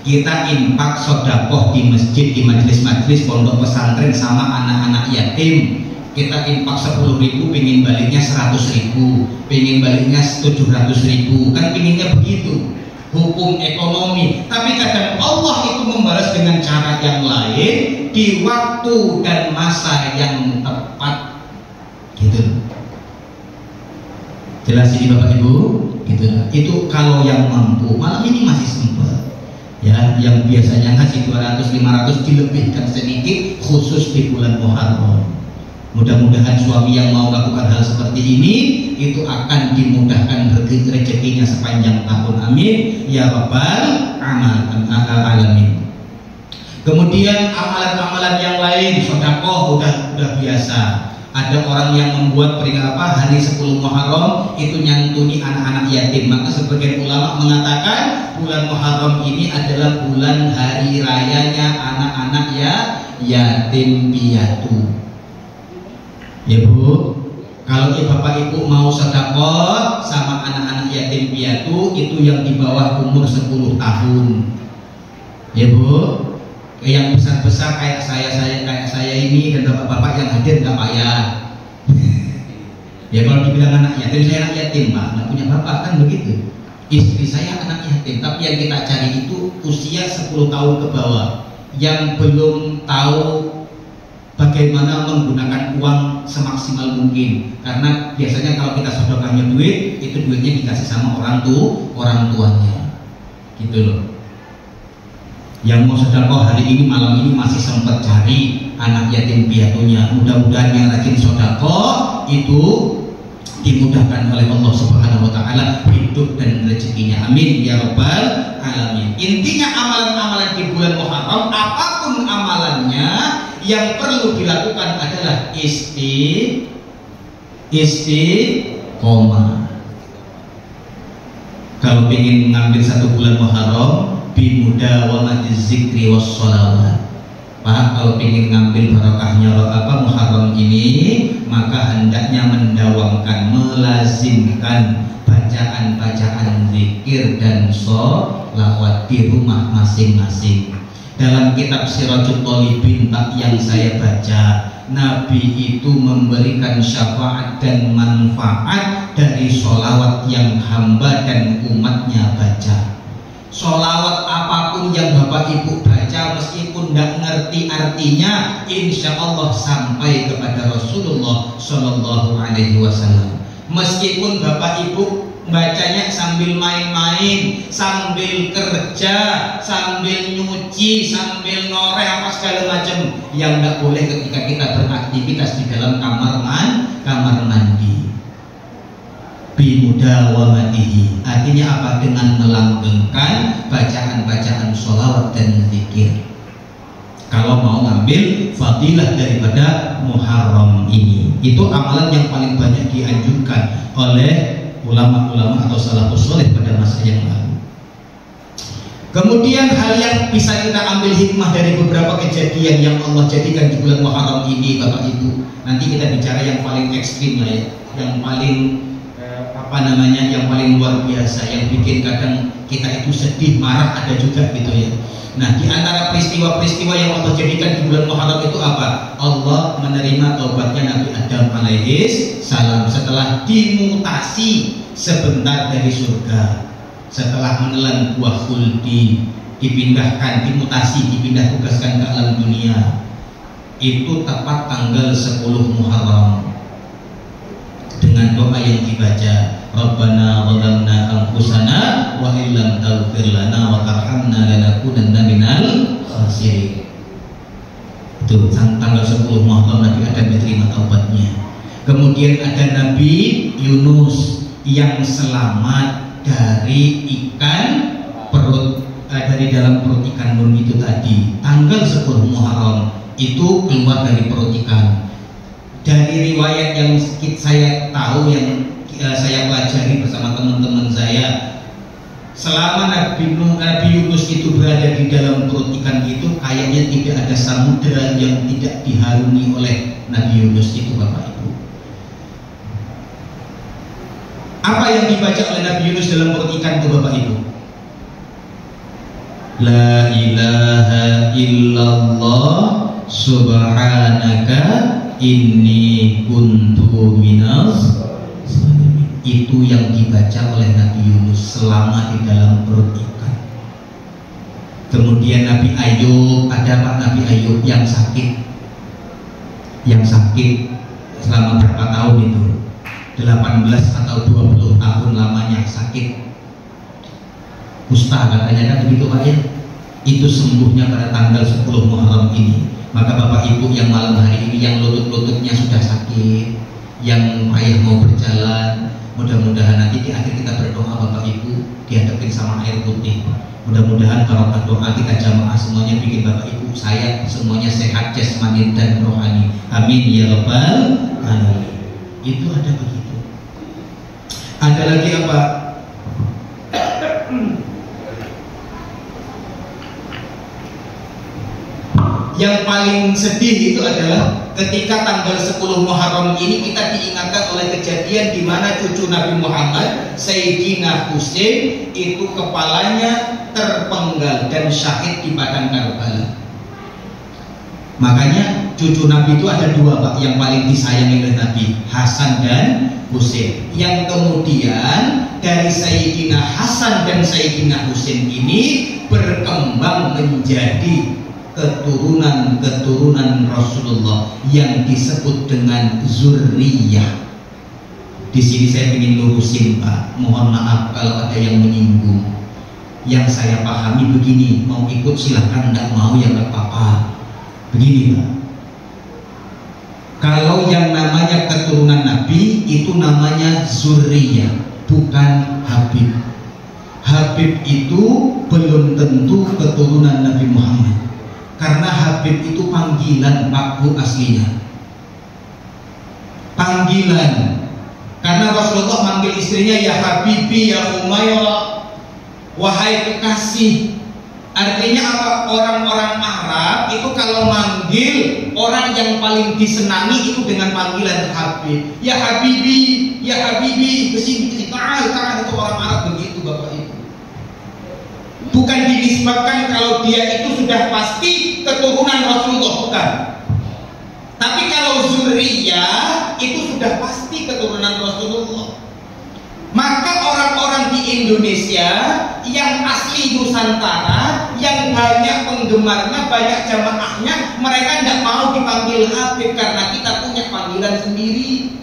Kita infak sedekah di masjid, di majelis-majelis pondok pesantren sama anak-anak yatim. Kita infak 10.000, pengen baliknya 100.000, pengen baliknya 700.000, kan pengennya begitu. Hukum ekonomi. Tapi kadang Allah itu membalas dengan cara yang lain di waktu dan masa yang tepat. Gitu. Jelas ini Bapak Ibu? Gitu. Itu kalau yang mampu. Malam ini masih sempat. Ya, yang biasanya ngasih 200, 500 dilebihkan sedikit khusus di bulan Muharram. Mudah-mudahan suami yang mau melakukan hal seperti ini itu akan dimudahkan rezekinya sepanjang tahun. Amin ya Rabbal Alamin. Kemudian amalan-amalan yang lain, sedekah udah biasa. Ada orang yang membuat hari 10 Muharram itu nyantuni anak-anak yatim. Maka sebagian ulama mengatakan bulan Muharram ini adalah bulan hari rayanya anak-anak yatim piatu. Ya Bu, kalau Bapak Ibu mau sedekah sama anak-anak yatim piatu itu yang di bawah umur 10 tahun. Ya Bu, yang besar-besar kayak saya ini dan bapak-bapak yang hadir nggak payah. Ya kalau dibilang anak yatim, saya anak yatim Pak, nggak punya bapak kan begitu. Istri saya anak yatim, tapi yang kita cari itu usia 10 tahun ke bawah, yang belum tahu bagaimana menggunakan uang semaksimal mungkin. Karena biasanya kalau kita sedekahnya duit, itu duitnya dikasih sama orang tuanya, gitu loh. Yang mau sedekah hari ini malam ini masih sempat cari anak yatim piatunya. Mudah-mudahan yang rajin sedekah itu dimudahkan oleh Allah Subhanahu wa Ta'ala hidup dan rezekinya. Amin ya Rabbal alamin. Intinya amalan-amalan di bulan Muharram, apapun amalannya, yang perlu dilakukan adalah istiqomah. Kalau ingin mengambil satu bulan Muharram, bimudawamatiz zikri was sholawat. Pak, kalau ingin ngambil barokahnya Muharram ini, maka hendaknya mendawamkan, melazimkan bacaan-bacaan zikir dan sholawat di rumah masing-masing. Dalam kitab Sirajul Thalibin yang saya baca, Nabi itu memberikan syafaat dan manfaat dari sholawat yang hamba dan umatnya baca. Sholawat apapun yang Bapak Ibu baca, meskipun tidak ngerti artinya, insya Allah sampai kepada Rasulullah Shallallahu Alaihi Wasallam. Meskipun Bapak Ibu bacanya sambil main-main, sambil kerja, sambil nyuci, sambil noreh apa segala macam, yang tidak boleh ketika kita beraktivitas di dalam kamar mandi. Bimudawamatihi, artinya apa? Dengan melanggengkan bacaan-bacaan sholawat dan zikir. Kalau mau ngambil fadilah daripada Muharram ini, itu amalan yang paling banyak dianjurkan oleh ulama-ulama atau salafus saleh pada masa yang lalu. Kemudian hal yang bisa kita ambil hikmah dari beberapa kejadian yang Allah jadikan di bulan Muharram ini, Bapak Ibu. Nanti kita bicara yang paling ekstrim lah ya, yang paling yang paling luar biasa, yang bikin kadang kita itu sedih, marah, ada juga gitu ya. Nah, di antara peristiwa-peristiwa yang Allah jadikan di bulan Muharram itu apa? Allah menerima taubatnya Nabi Adam alaihis salam setelah dimutasi sebentar dari surga, setelah menelan buah khuldi, dipindahkan, dimutasi, dipindah tugaskan ke alam dunia. Itu tepat tanggal 10 Muharram. Dengan doa yang dibaca, Rabbana zalamna anfusana wa illam taghfir lana wa tarhamna lanakunanna minal khasirin. Itu tanggal 10 Muharram Nabi Adam diterima taubatnya. Kemudian ada Nabi Yunus yang selamat dari ikan perut, dari dalam perut ikan nun itu tadi. Tanggal 10 Muharram itu keluar dari perut ikan. Dari riwayat yang saya tahu, yang saya pelajari bersama teman-teman saya, selama Nabi Yunus itu berada di dalam perut ikan itu, kayaknya tidak ada samudera yang tidak diharungi oleh Nabi Yunus itu, Bapak Ibu. Apa yang dibaca oleh Nabi Yunus dalam perut ikan itu, Bapak Ibu? La ilaha illallah subhanaka inni kuntu minas zalimin. Itu yang dibaca oleh Nabi Yunus selama di dalam perut ikan. Kemudian Nabi Ayub, ada Pak Nabi Ayub yang sakit selama berapa tahun itu? 18 atau 20 tahun lamanya sakit kusta katanya, kan begitu Pak ya. Itu sembuhnya pada tanggal 10 Muharram ini. Maka Bapak Ibu yang malam hari ini, yang lutut-lututnya sudah sakit, yang payah mau berjalan, mudah-mudahan nanti di akhir kita berdoa Bapak Ibu dihadapin sama air putih. Mudah-mudahan kalau doa kita jamaah semuanya bikin Bapak Ibu saya semuanya sehat jasmani dan rohani. Amin ya rabbal alamin. Itu ada begitu. Ada lagi apa? Yang paling sedih itu adalah ketika tanggal 10 Muharram ini kita diingatkan oleh kejadian di mana cucu Nabi Muhammad, Sayyidina Husain, itu kepalanya terpenggal dan syahid di padang Karbala. Makanya cucu Nabi itu ada dua Pak, yang paling disayangi oleh Nabi, Hasan dan Husain. Yang kemudian dari Sayyidina Hasan dan Sayyidina Husain ini berkembang menjadi keturunan Rasulullah yang disebut dengan zurriyah. Di sini saya ingin lurusin Pak, mohon maaf kalau ada yang menyinggung. Yang saya pahami begini, mau ikut silahkan, tidak mau ya nggak apa-apa. Begini Pak, kalau yang namanya keturunan Nabi itu namanya zurriyah, bukan Habib. Habib itu belum tentu keturunan Nabi Muhammad, karena Habib itu panggilan Pak Bu aslinya, panggilan. Karena Rasulullah manggil istrinya ya Habibi, ya Umayyah, wahai kekasih. Artinya apa? Orang-orang Arab itu kalau manggil orang yang paling disenangi itu dengan panggilan Habib. Ya Habibi, ya Habibi, kesini, itu orang Arab begitu Bapak Ibu. Bukan dinisbatkan kalau dia itu sudah pasti keturunan Rasulullah, bukan. Tapi kalau zuriyah itu sudah pasti keturunan Rasulullah. Maka orang-orang di Indonesia yang asli Nusantara, yang banyak penggemarnya, banyak jamaahnya, mereka tidak mau dipanggil Habib karena kita punya panggilan sendiri.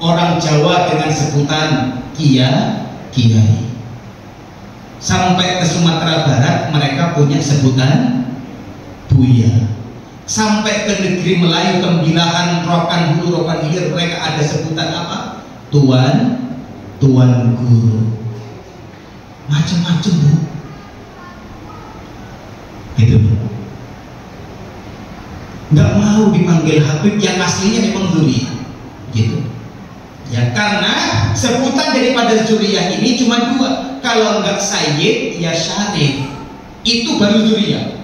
Orang Jawa dengan sebutan Kiai. Sampai ke Sumatera Barat mereka punya sebutan Buya. Sampai ke negeri Melayu, Tembilahan, Rokan Hulu, Rokan Hilir, mereka ada sebutan apa? Tuan Guru. Macam-macam Bu. Gitu. Nggak mau dipanggil Habib yang aslinya memang zuriyah. Gitu. Ya karena sebutan daripada zuriyah ini cuma dua. Kalau nggak Sayyid ya Syarif. Itu baru zuriyah.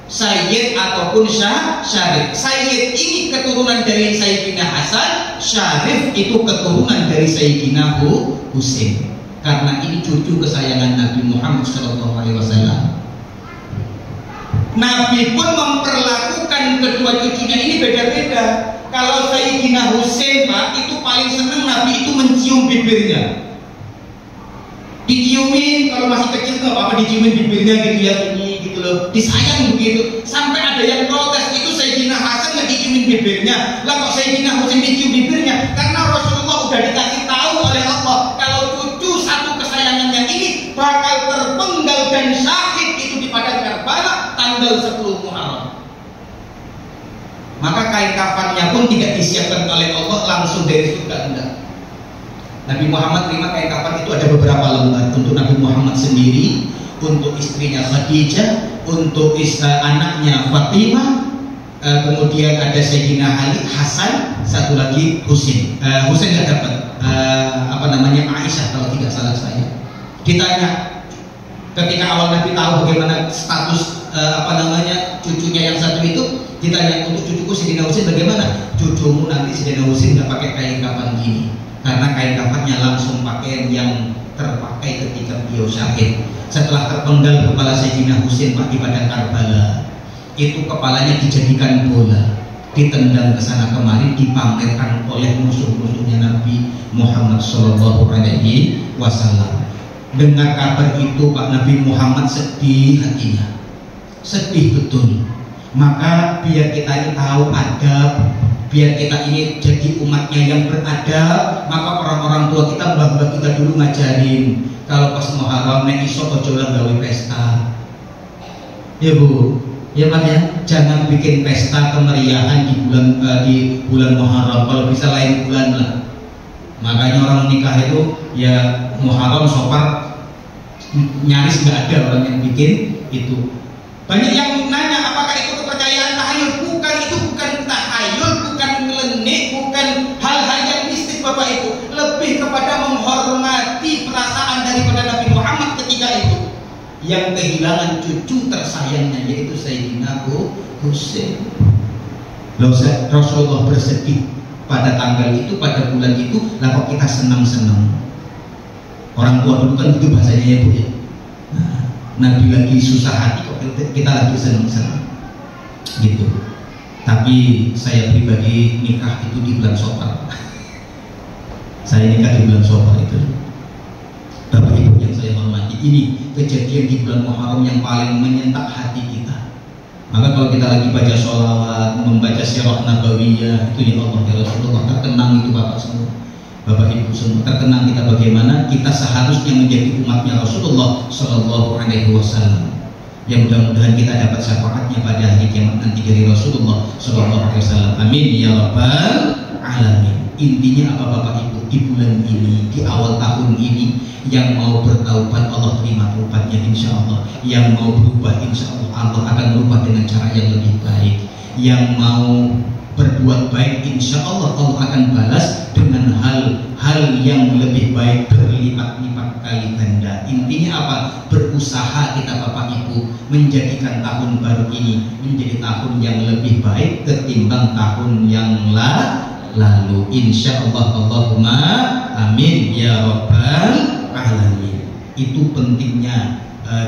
Sayyid ataupun Syarif. Sayyid ini keturunan dari Sayyidina Hasan, Syarif itu keturunan dari Sayyidina Husain. Karena ini cucu kesayangan Nabi Muhammad SAW. Nabi pun memperlakukan kedua cucunya ini beda-beda. Kalau Sayyidina Husain Pak itu paling senang Nabi itu mencium bibirnya. Diciumin kalau masih kecil nggak apa-apa, diciumin bibirnya gitu ya, ini gitu loh, disayang begitu. Sampai ada yang protes, itu Sayyidina Hasan nggak diciumin bibirnya, lah kok Sayyidina Husain dicium bibirnya? Karena Rasulullah udah dikasih tahu oleh Allah kalau cucu satu kesayangannya ini bakal terpenggal dan syahid itu di padang Karbala tanggal 10 Muharram. Maka kain kafannya pun tidak disiapkan oleh Allah langsung dari surga, enggak. Nabi Muhammad terima kain kafan itu ada beberapa lembar untuk Nabi Muhammad sendiri, untuk istrinya Khadijah, untuk anaknya Fatimah, kemudian ada Sayyidina Ali, Hasan, satu lagi Husain. Husain nggak dapat, Aisyah kalau tidak salah saya. Ditanya ketika awal Nabi tahu bagaimana status cucunya yang satu itu, ditanya untuk cucuku Sayyidina Husain bagaimana? Cucumu nanti Sayyidina Husain nggak pakai kain kafan gini. Karena kain kafannya langsung pakaian yang terpakai ketika beliau syahid. Setelah terpenggal kepala Sayyidina Husain di padang Karbala, itu kepalanya dijadikan bola, ditendang ke sana kemari, dipamerkan oleh musuh-musuhnya Nabi Muhammad SAW. Dengar kabar itu Pak, Nabi Muhammad sedih hatinya, sedih betul. Maka biar kita ini tahu adab, biar kita ini jadi umatnya yang beradab, maka orang-orang tua kita, mbah-mbah kita dulu ngajarin kalau pas Muharram nek iso ojo gawe pesta. Ya Bu, ya Pak ya, jangan bikin pesta kemeriahan di bulan Muharram, kalau bisa lain bulan lah. Makanya orang nikah itu ya Muharram, Safar nyaris nggak ada orang yang bikin itu. Banyak yang nanya apakah itu kepercayaan tahayul? Bukan, itu bukan tahayul, bukan ngelenik, bukan hal-hal yang mistis Bapak Ibu. Lebih kepada menghormati perasaan daripada Nabi Muhammad ketika itu, yang kehilangan cucu tersayangnya yaitu Sayyidina Husain. Rasulullah bersedih pada tanggal itu, pada bulan itu, lah kok kita senang-senang. Orang tua dulu kan gitu bahasanya ya Bu ya. Nabi lagi susah hati kok kita lagi senang-senang gitu. Tapi saya pribadi nikah itu di bulan Safar. Saya nikah di bulan Safar itu. Bapak Ibu yang saya hormati, ini kejadian di bulan Muharram yang paling menyentak hati kita. Maka kalau kita lagi baca sholawat, membaca sirah nabawiyah, itu ya Allah ya Rasulullah, terkenang itu Bapak semua, Bapak Ibu semua, terkenang kita bagaimana kita seharusnya menjadi umatnya Rasulullah SAW. Ya mudah-mudahan kita dapat syafaatnya pada hari kiamat nanti dari Rasulullah SAW. Amin ya rabbal alamin. Intinya apa Bapak Ibu? di bulan ini, di awal tahun ini. Yang mau bertaubat Allah terima taubatnya insya Allah. Yang mau berubah insya Allah Allah akan berubah dengan cara yang lebih baik. Yang mau berbuat baik insya Allah Allah akan balas dengan hal yang lebih baik berlipat-lipat kali ganda. Intinya apa? Berusaha kita Bapak Ibu menjadikan tahun baru ini menjadi tahun yang lebih baik ketimbang tahun yang lalu. Insya Allah, Allahumma amin ya rabbal alamin. Itu pentingnya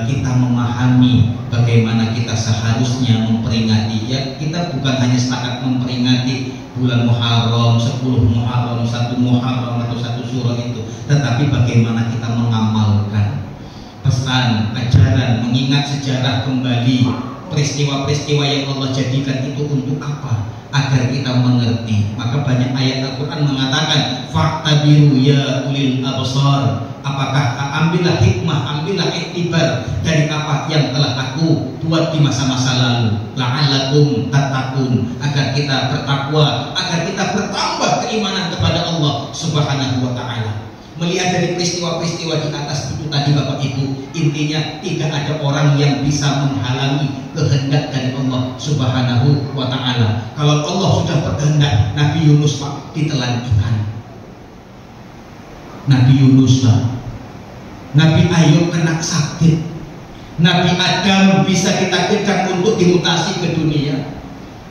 kita memahami bagaimana kita seharusnya memperingati. Ya, kita bukan hanya setakat memperingati bulan Muharram, 10 Muharram, 1 Muharram atau 1 surah itu, tetapi bagaimana kita mengamalkan pesan, ajaran, mengingat sejarah kembali peristiwa-peristiwa yang Allah jadikan itu untuk apa? Agar kita mengerti. Maka banyak ayat Al-Quran mengatakan fa'tabiru ya ulil absar. Apakah ambillah hikmah, ambillah iktibar dari apa yang telah aku buat di masa-masa lalu, la'allakum tattaqun, agar kita bertakwa, agar kita bertambah keimanan kepada Allah Subhanahu wa ta'ala. Melihat dari peristiwa-peristiwa di atas itu tadi Bapak Ibu, intinya tidak ada orang yang bisa menghalangi kehendak dari Allah Subhanahu wa ta'ala. Kalau Allah sudah berkehendak, Nabi Yunus Pak ditelan ikan, Nabi Yunus Pak, Nabi Ayub kena sakit, Nabi Adam bisa ditakdirkan untuk dimutasi ke dunia,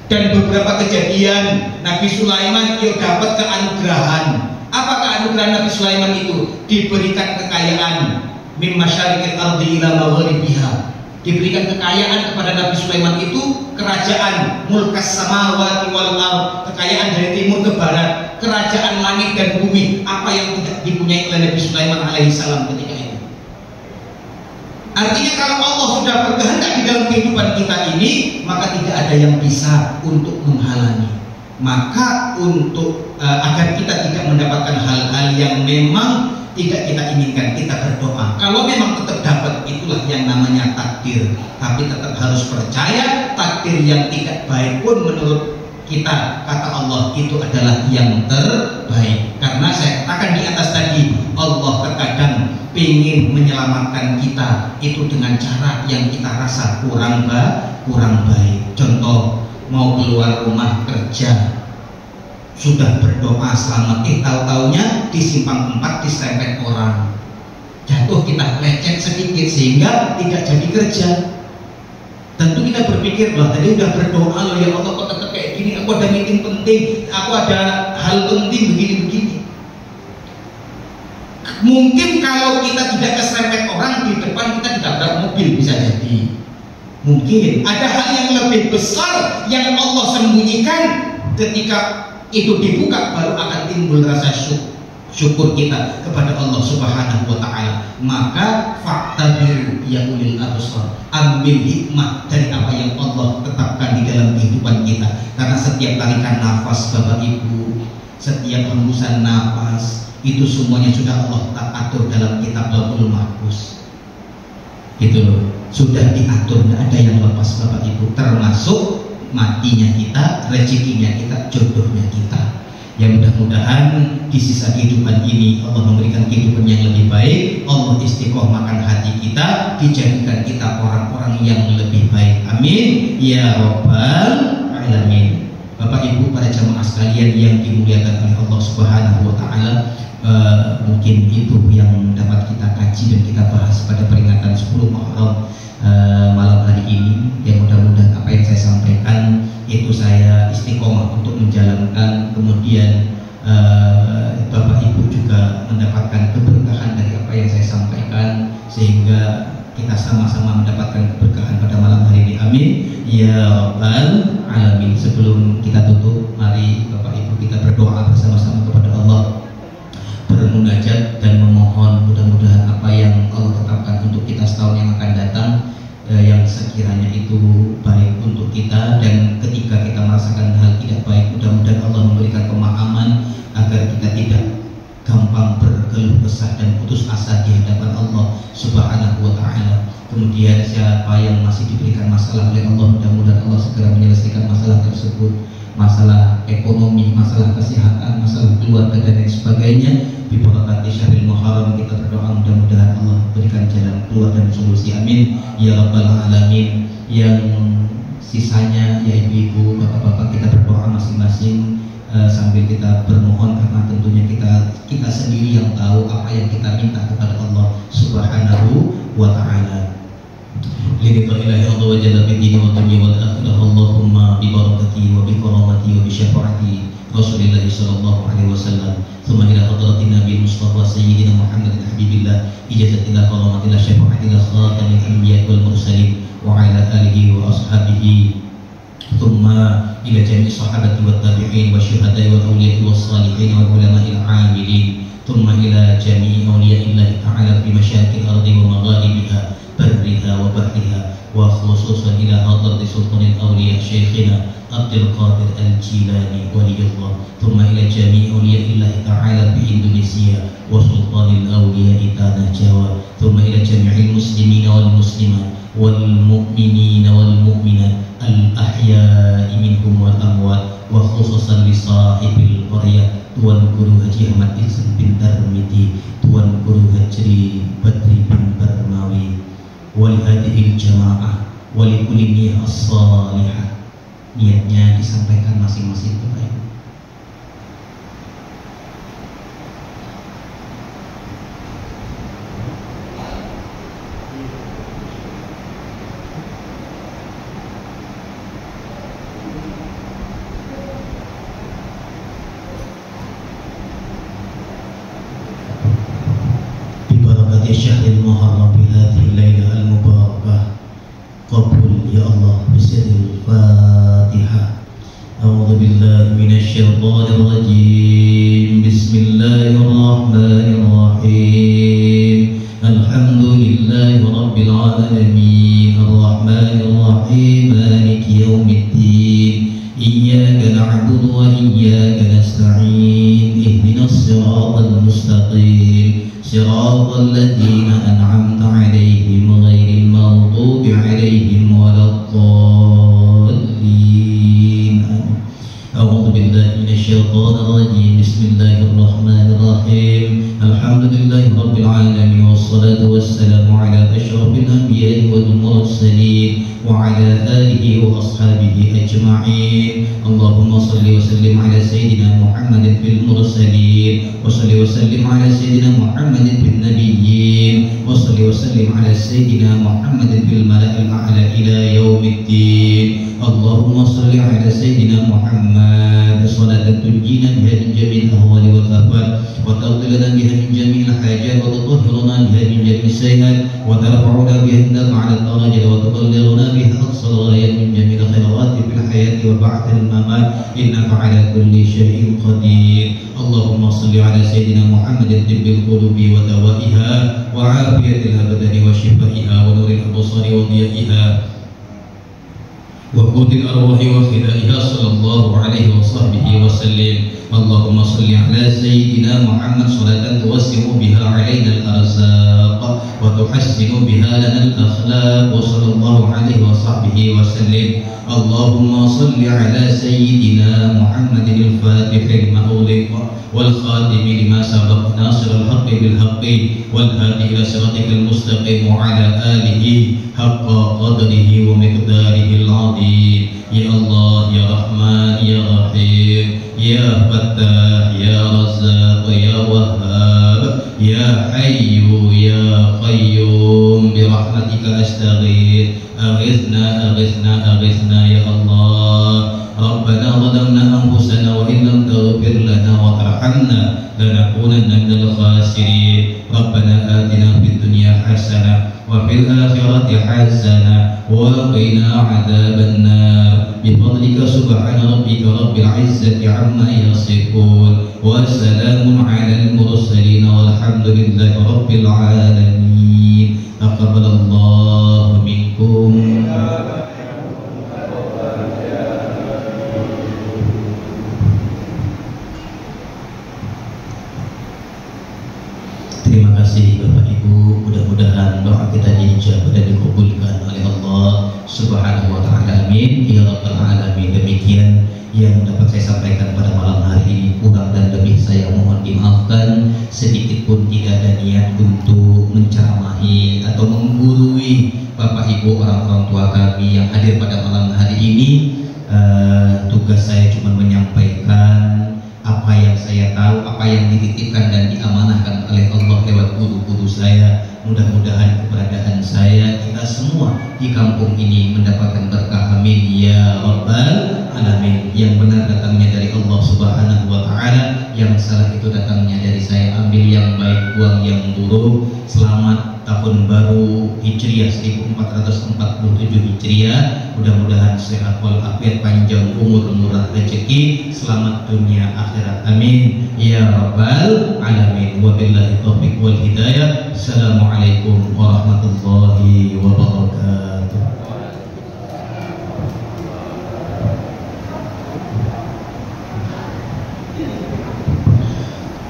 dan beberapa kejadian Nabi Sulaiman ia dapat keanugerahan. Apakah anugerah Nabi Sulaiman itu? Diberikan kekayaan min masyariqil ardi ila maghribiha. Diberikan kekayaan kepada Nabi Sulaiman itu kerajaan mulkas samawati wal ard, kekayaan dari timur ke barat, kerajaan langit dan bumi. Apa yang tidak dipunyai oleh Nabi Sulaiman alaihissalam ketika itu? Artinya kalau Allah sudah berkehendak di dalam kehidupan kita ini, maka tidak ada yang bisa untuk menghalangi. Maka untuk agar kita tidak mendapatkan hal-hal yang memang tidak kita inginkan, kita berdoa. Kalau memang tetap dapat, itulah yang namanya takdir. Tapi tetap harus percaya takdir yang tidak baik pun menurut kita, kata Allah, itu adalah yang terbaik. Karena saya katakan di atas tadi, Allah terkadang ingin menyelamatkan kita itu dengan cara yang kita rasa kurang baik. Contoh, mau keluar rumah kerja, sudah berdoa selamat, tahu-taunya di simpang 4 diserempet orang, jatuh, kita lecet sedikit sehingga tidak jadi kerja. Tentu kita berpikir, wah tadi udah berdoa loh ya Allah, kok tetap kayak gini, aku ada meeting penting, aku ada hal penting begini-begini. Mungkin kalau kita tidak keserempet orang, di depan kita ditabrak mobil, bisa jadi. Mungkin ada hal yang lebih besar yang Allah sembunyikan. Ketika itu dibuka, baru akan timbul rasa syukur kita kepada Allah Subhanahu wa ta'ala. Maka fa'tabiru ya ulil absar, ambil hikmah dari apa yang Allah tetapkan di dalam kehidupan kita. Karena setiap tarikan nafas Bapak Ibu, setiap hembusan nafas, itu semuanya sudah Allah atur dalam kitab Lauhul Mahfuz. Gitu loh, sudah diatur, tidak ada yang lepas Bapak Ibu, termasuk matinya kita, rezekinya kita, jodohnya kita. Ya mudah-mudahan di sisa kehidupan ini Allah memberikan kehidupan yang lebih baik, Allah istiqomahkan hati kita, dijadikan kita orang-orang yang lebih baik. Amin ya rabbal alamin. Bapak Ibu, para jamaah sekalian yang dimuliakan oleh Allah Subhanahu wa ta'ala, mungkin itu yang dapat kita kaji dan kita bahas pada peringatan 10 Muharram malam hari ini. Yang mudah-mudahan apa yang saya sampaikan itu saya istiqomah untuk menjalankan, kemudian Bapak Ibu juga mendapatkan keberkahan dari apa yang saya sampaikan, sehingga kita sama-sama mendapatkan keberkahan pada malam hari ini. Amin ya rabbal alamin. Sebelum kita tutup, mari Bapak Ibu kita berdoa bersama-sama kepada Allah, bermunajat dan memohon mudah-mudahan apa yang Allah tetapkan untuk kita setahun yang akan datang, yang sekiranya itu baik untuk kita, dan ketika kita merasakan hal tidak baik, mudah-mudahan Allah memberikan pemahaman agar kita tidak gampang berkeluh kesah dan putus asa di hadapan Allah Subhanahu wa ta'ala. Kemudian siapa yang masih diberikan masalah oleh Allah, mudah-mudahan Allah segera menyelesaikan masalah tersebut. masalah ekonomi, masalah kesehatan, masalah keluarga dan lain sebagainya. Bi barakati syahril Muharram kita berdoa mudah-mudahan Allah berikan jalan keluar dan solusi, amin ya rabbal alamin. Yang sisanya ya ibu-ibu, bapak-bapak, kita berdoa masing-masing sambil kita bermohon, karena tentunya kita sendiri yang tahu apa yang kita minta kepada Allah Subhanahu wa ta'ala. Lillahi Allah wa jalla bidini wa dunya wal akhirah. Allahumma bi barakati wa bi karamati wa bi syafaati Rasulillah sallallahu alaihi wasallam. Thumma ila hadratin Nabi Mustafa Sayyidina Muhammadin Habibillah ijazatillah karamatillah syafaatillah khatamil anbiya wal mursalin wa ala alihi wa ashabihi. Thumma ila jami'i sahabati wat tabi'in wa syuhada'i wal awliya'i was salihin wal ulama'il 'amilin. Thumma ila jami'i awliya'illahi ta'ala fi masyariqil ardi wa magharibiha barriha wa bahriha, wa khususan ila hadrat sultanil awliya syekhina Abdul Qadir Al-Jilani waliyullah. Thumma ila jami'i awliya'illahi ta'ala fi Indonesia wa sultanil awliya tanah Jawa. Thumma ila jami'il muslimina wal muslimat wal mu'minina wal mu'minat al-ahya'i minhum wal amwat, wa khususan li sahibil qaryah Tuan Guru Haji Ahmad Ihsan bin Tarmiti, Tuan Guru Haji Badri bin Barmawi, wali hadihil jamaah, wali kulli niyah as-salihah. Niatnya disampaikan masing-masing Bapak Ibu. Bi syahril Muharram bi hadhihi lailah al-mubarakah. Qabul ya Allah bisirril Fatihah. A'udzu billahi minasy syaithanir rajim. Bismillahirrahmanirrahim. Alhamdulillahi rabbil alamin. Arrahmanir rahim. Maliki yaumiddin. Iyyaka na'budu wa iyyaka nasta'in. Ihdinas siratal mustaqim. صراط الذين أنعمت عليهم غير المغضوب عليهم ولا الضالين. أعوذ بالله من الشيطان الرجيم. بسم الله الرحمن الرحيم. الحمد لله رب العالمين والصلاة والسلام على أشرف الأنبياء والمرسلين وعلى آله وأصحابه أجمعين. اللهم صل وسلم على سيدنا محمد في المرسلين، وصل وسلم على سيدنا محمد في النبيين، وصل وسلم على سيدنا محمد في الملأ الأعلى إلى يوم الدين. اللهم صل على سيدنا محمد صلاة تنجينا بها من جميع الأهوال والآفات، وتغفر لنا بها من جميع الحاجات، وتطهرنا بها من جميع السيئات، وترفعنا بها عندك على الدرجة، وتبلغنا بها أقصى الغايات من جميع الخيرات في الحياة وبعد الممات، إنك على كل شيء قدير. اللهم صل على سيدنا محمد طب القلوب ودوائها وعافية الأبدان وشفائها ونور الأبصار وضيائها وقوت الأرواح وخلائها صلى الله عليه وصحبه وسلم. اللهم صل على سيدنا محمد صلاة توسع بها علينا الأرزاق وتحسن بها لنا الأخلاق وصلى الله عليه وصحبه وسلم. اللهم صل على سيدنا محمد الفاتح لما أغلق والخاتم لما سبق ناصر الحق بالحق والهادي إلى صراطك المستقيم وعلى آله حق قدره ومقداره العظيم. يا الله يا رحمن يا رحيم يا فتاح يا رزاق يا وهاب يا حي يا قيوم برحمتك أستغيث. أغثنا أغثنا أغثنا يا الله. ربنا ظلمنا أنفسنا وإن لم تغفر لنا وترحمنا لنكونن من الخاسرين. ربنا آتنا في الدنيا حسنة وفي الآخرة حسنة وقنا عذاب النار بفضلك سبحان ربك رب العزة عما يصفون وسلام على المرسلين والحمد لله رب العالمين. تقبل الله منكم. Terima kasih Bapak Ibu, mudah-mudahan doa kita dijabah dan dikabulkan oleh Allah Subhanahu Subhanahu wa taala. Amin ya rabbal alamin. Demikian yang dapat saya sampaikan pada malam hari ini. Kurang dan lebih saya mohon dimaafkan. Sedikit pun tidak ada niat untuk menceramahi atau menggurui Bapak Ibu orang-orang tua kami yang hadir pada malam hari ini. Tugas saya cuma menyampaikan apa yang saya tahu, apa yang dititipkan dan diamanahkan oleh Allah lewat guru-guru saya. Mudah-mudahan keberadaan saya, kita semua di kampung ini mendapatkan berkah. Amin ya rabbal alamin. Yang benar datangnya dari Allah Subhanahu wa taala, yang salah itu datangnya dari saya. Ambil yang baik, buang yang buruk. Selamat tahun baru Hijriah 1447 Hijriah. Mudah-mudahan sehat walafiat, panjang umur, murah rezeki, selamat dunia akhirat. Amin ya rabbal alamin. Wabillahi taufiq wal hidayah. Assalamualaikum warahmatullahi wabarakatuh.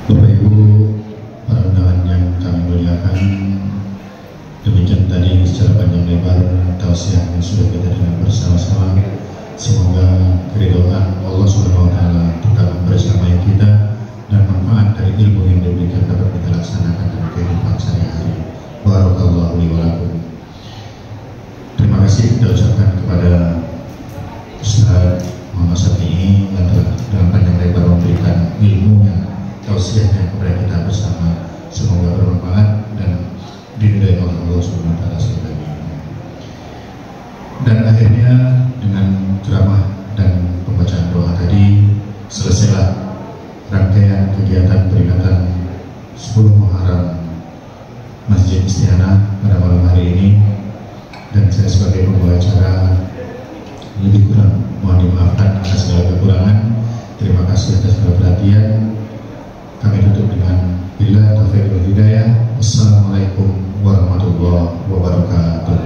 Bapak Ibu, para undangan yang kami muliakan, demikian tadi secara panjang lebar tausiah yang sudah kita dengar bersama-sama. Semoga keridhaan Allah Subhanahu wa taala tetap bersama kita dan manfaat dari ilmu yang diberikan dapat kita laksanakan dalam kehidupan sehari-hari. Barakallahu li wa lakum. Terima kasih kita ucapkan kepada Ustaz Muhammad Syafi'i yang telah dalam panjang lebar memberikan ilmunya, tausiahnya kepada kita bersama. Semoga bermanfaat dan diridai oleh Allah Subhanahu wa taala sekalian. Dan akhirnya dengan ceramah dan pembacaan doa tadi selesailah rangkaian kegiatan peringatan 10 Muharram Masjid Isti'anah pada malam hari ini. Dan saya sebagai pembawa acara lebih kurang mohon dimaafkan atas segala kekurangan. Terima kasih atas segala perhatian. Kami tutup dengan bila taufiq wal hidayah. Wassalamualaikum warahmatullahi wabarakatuh.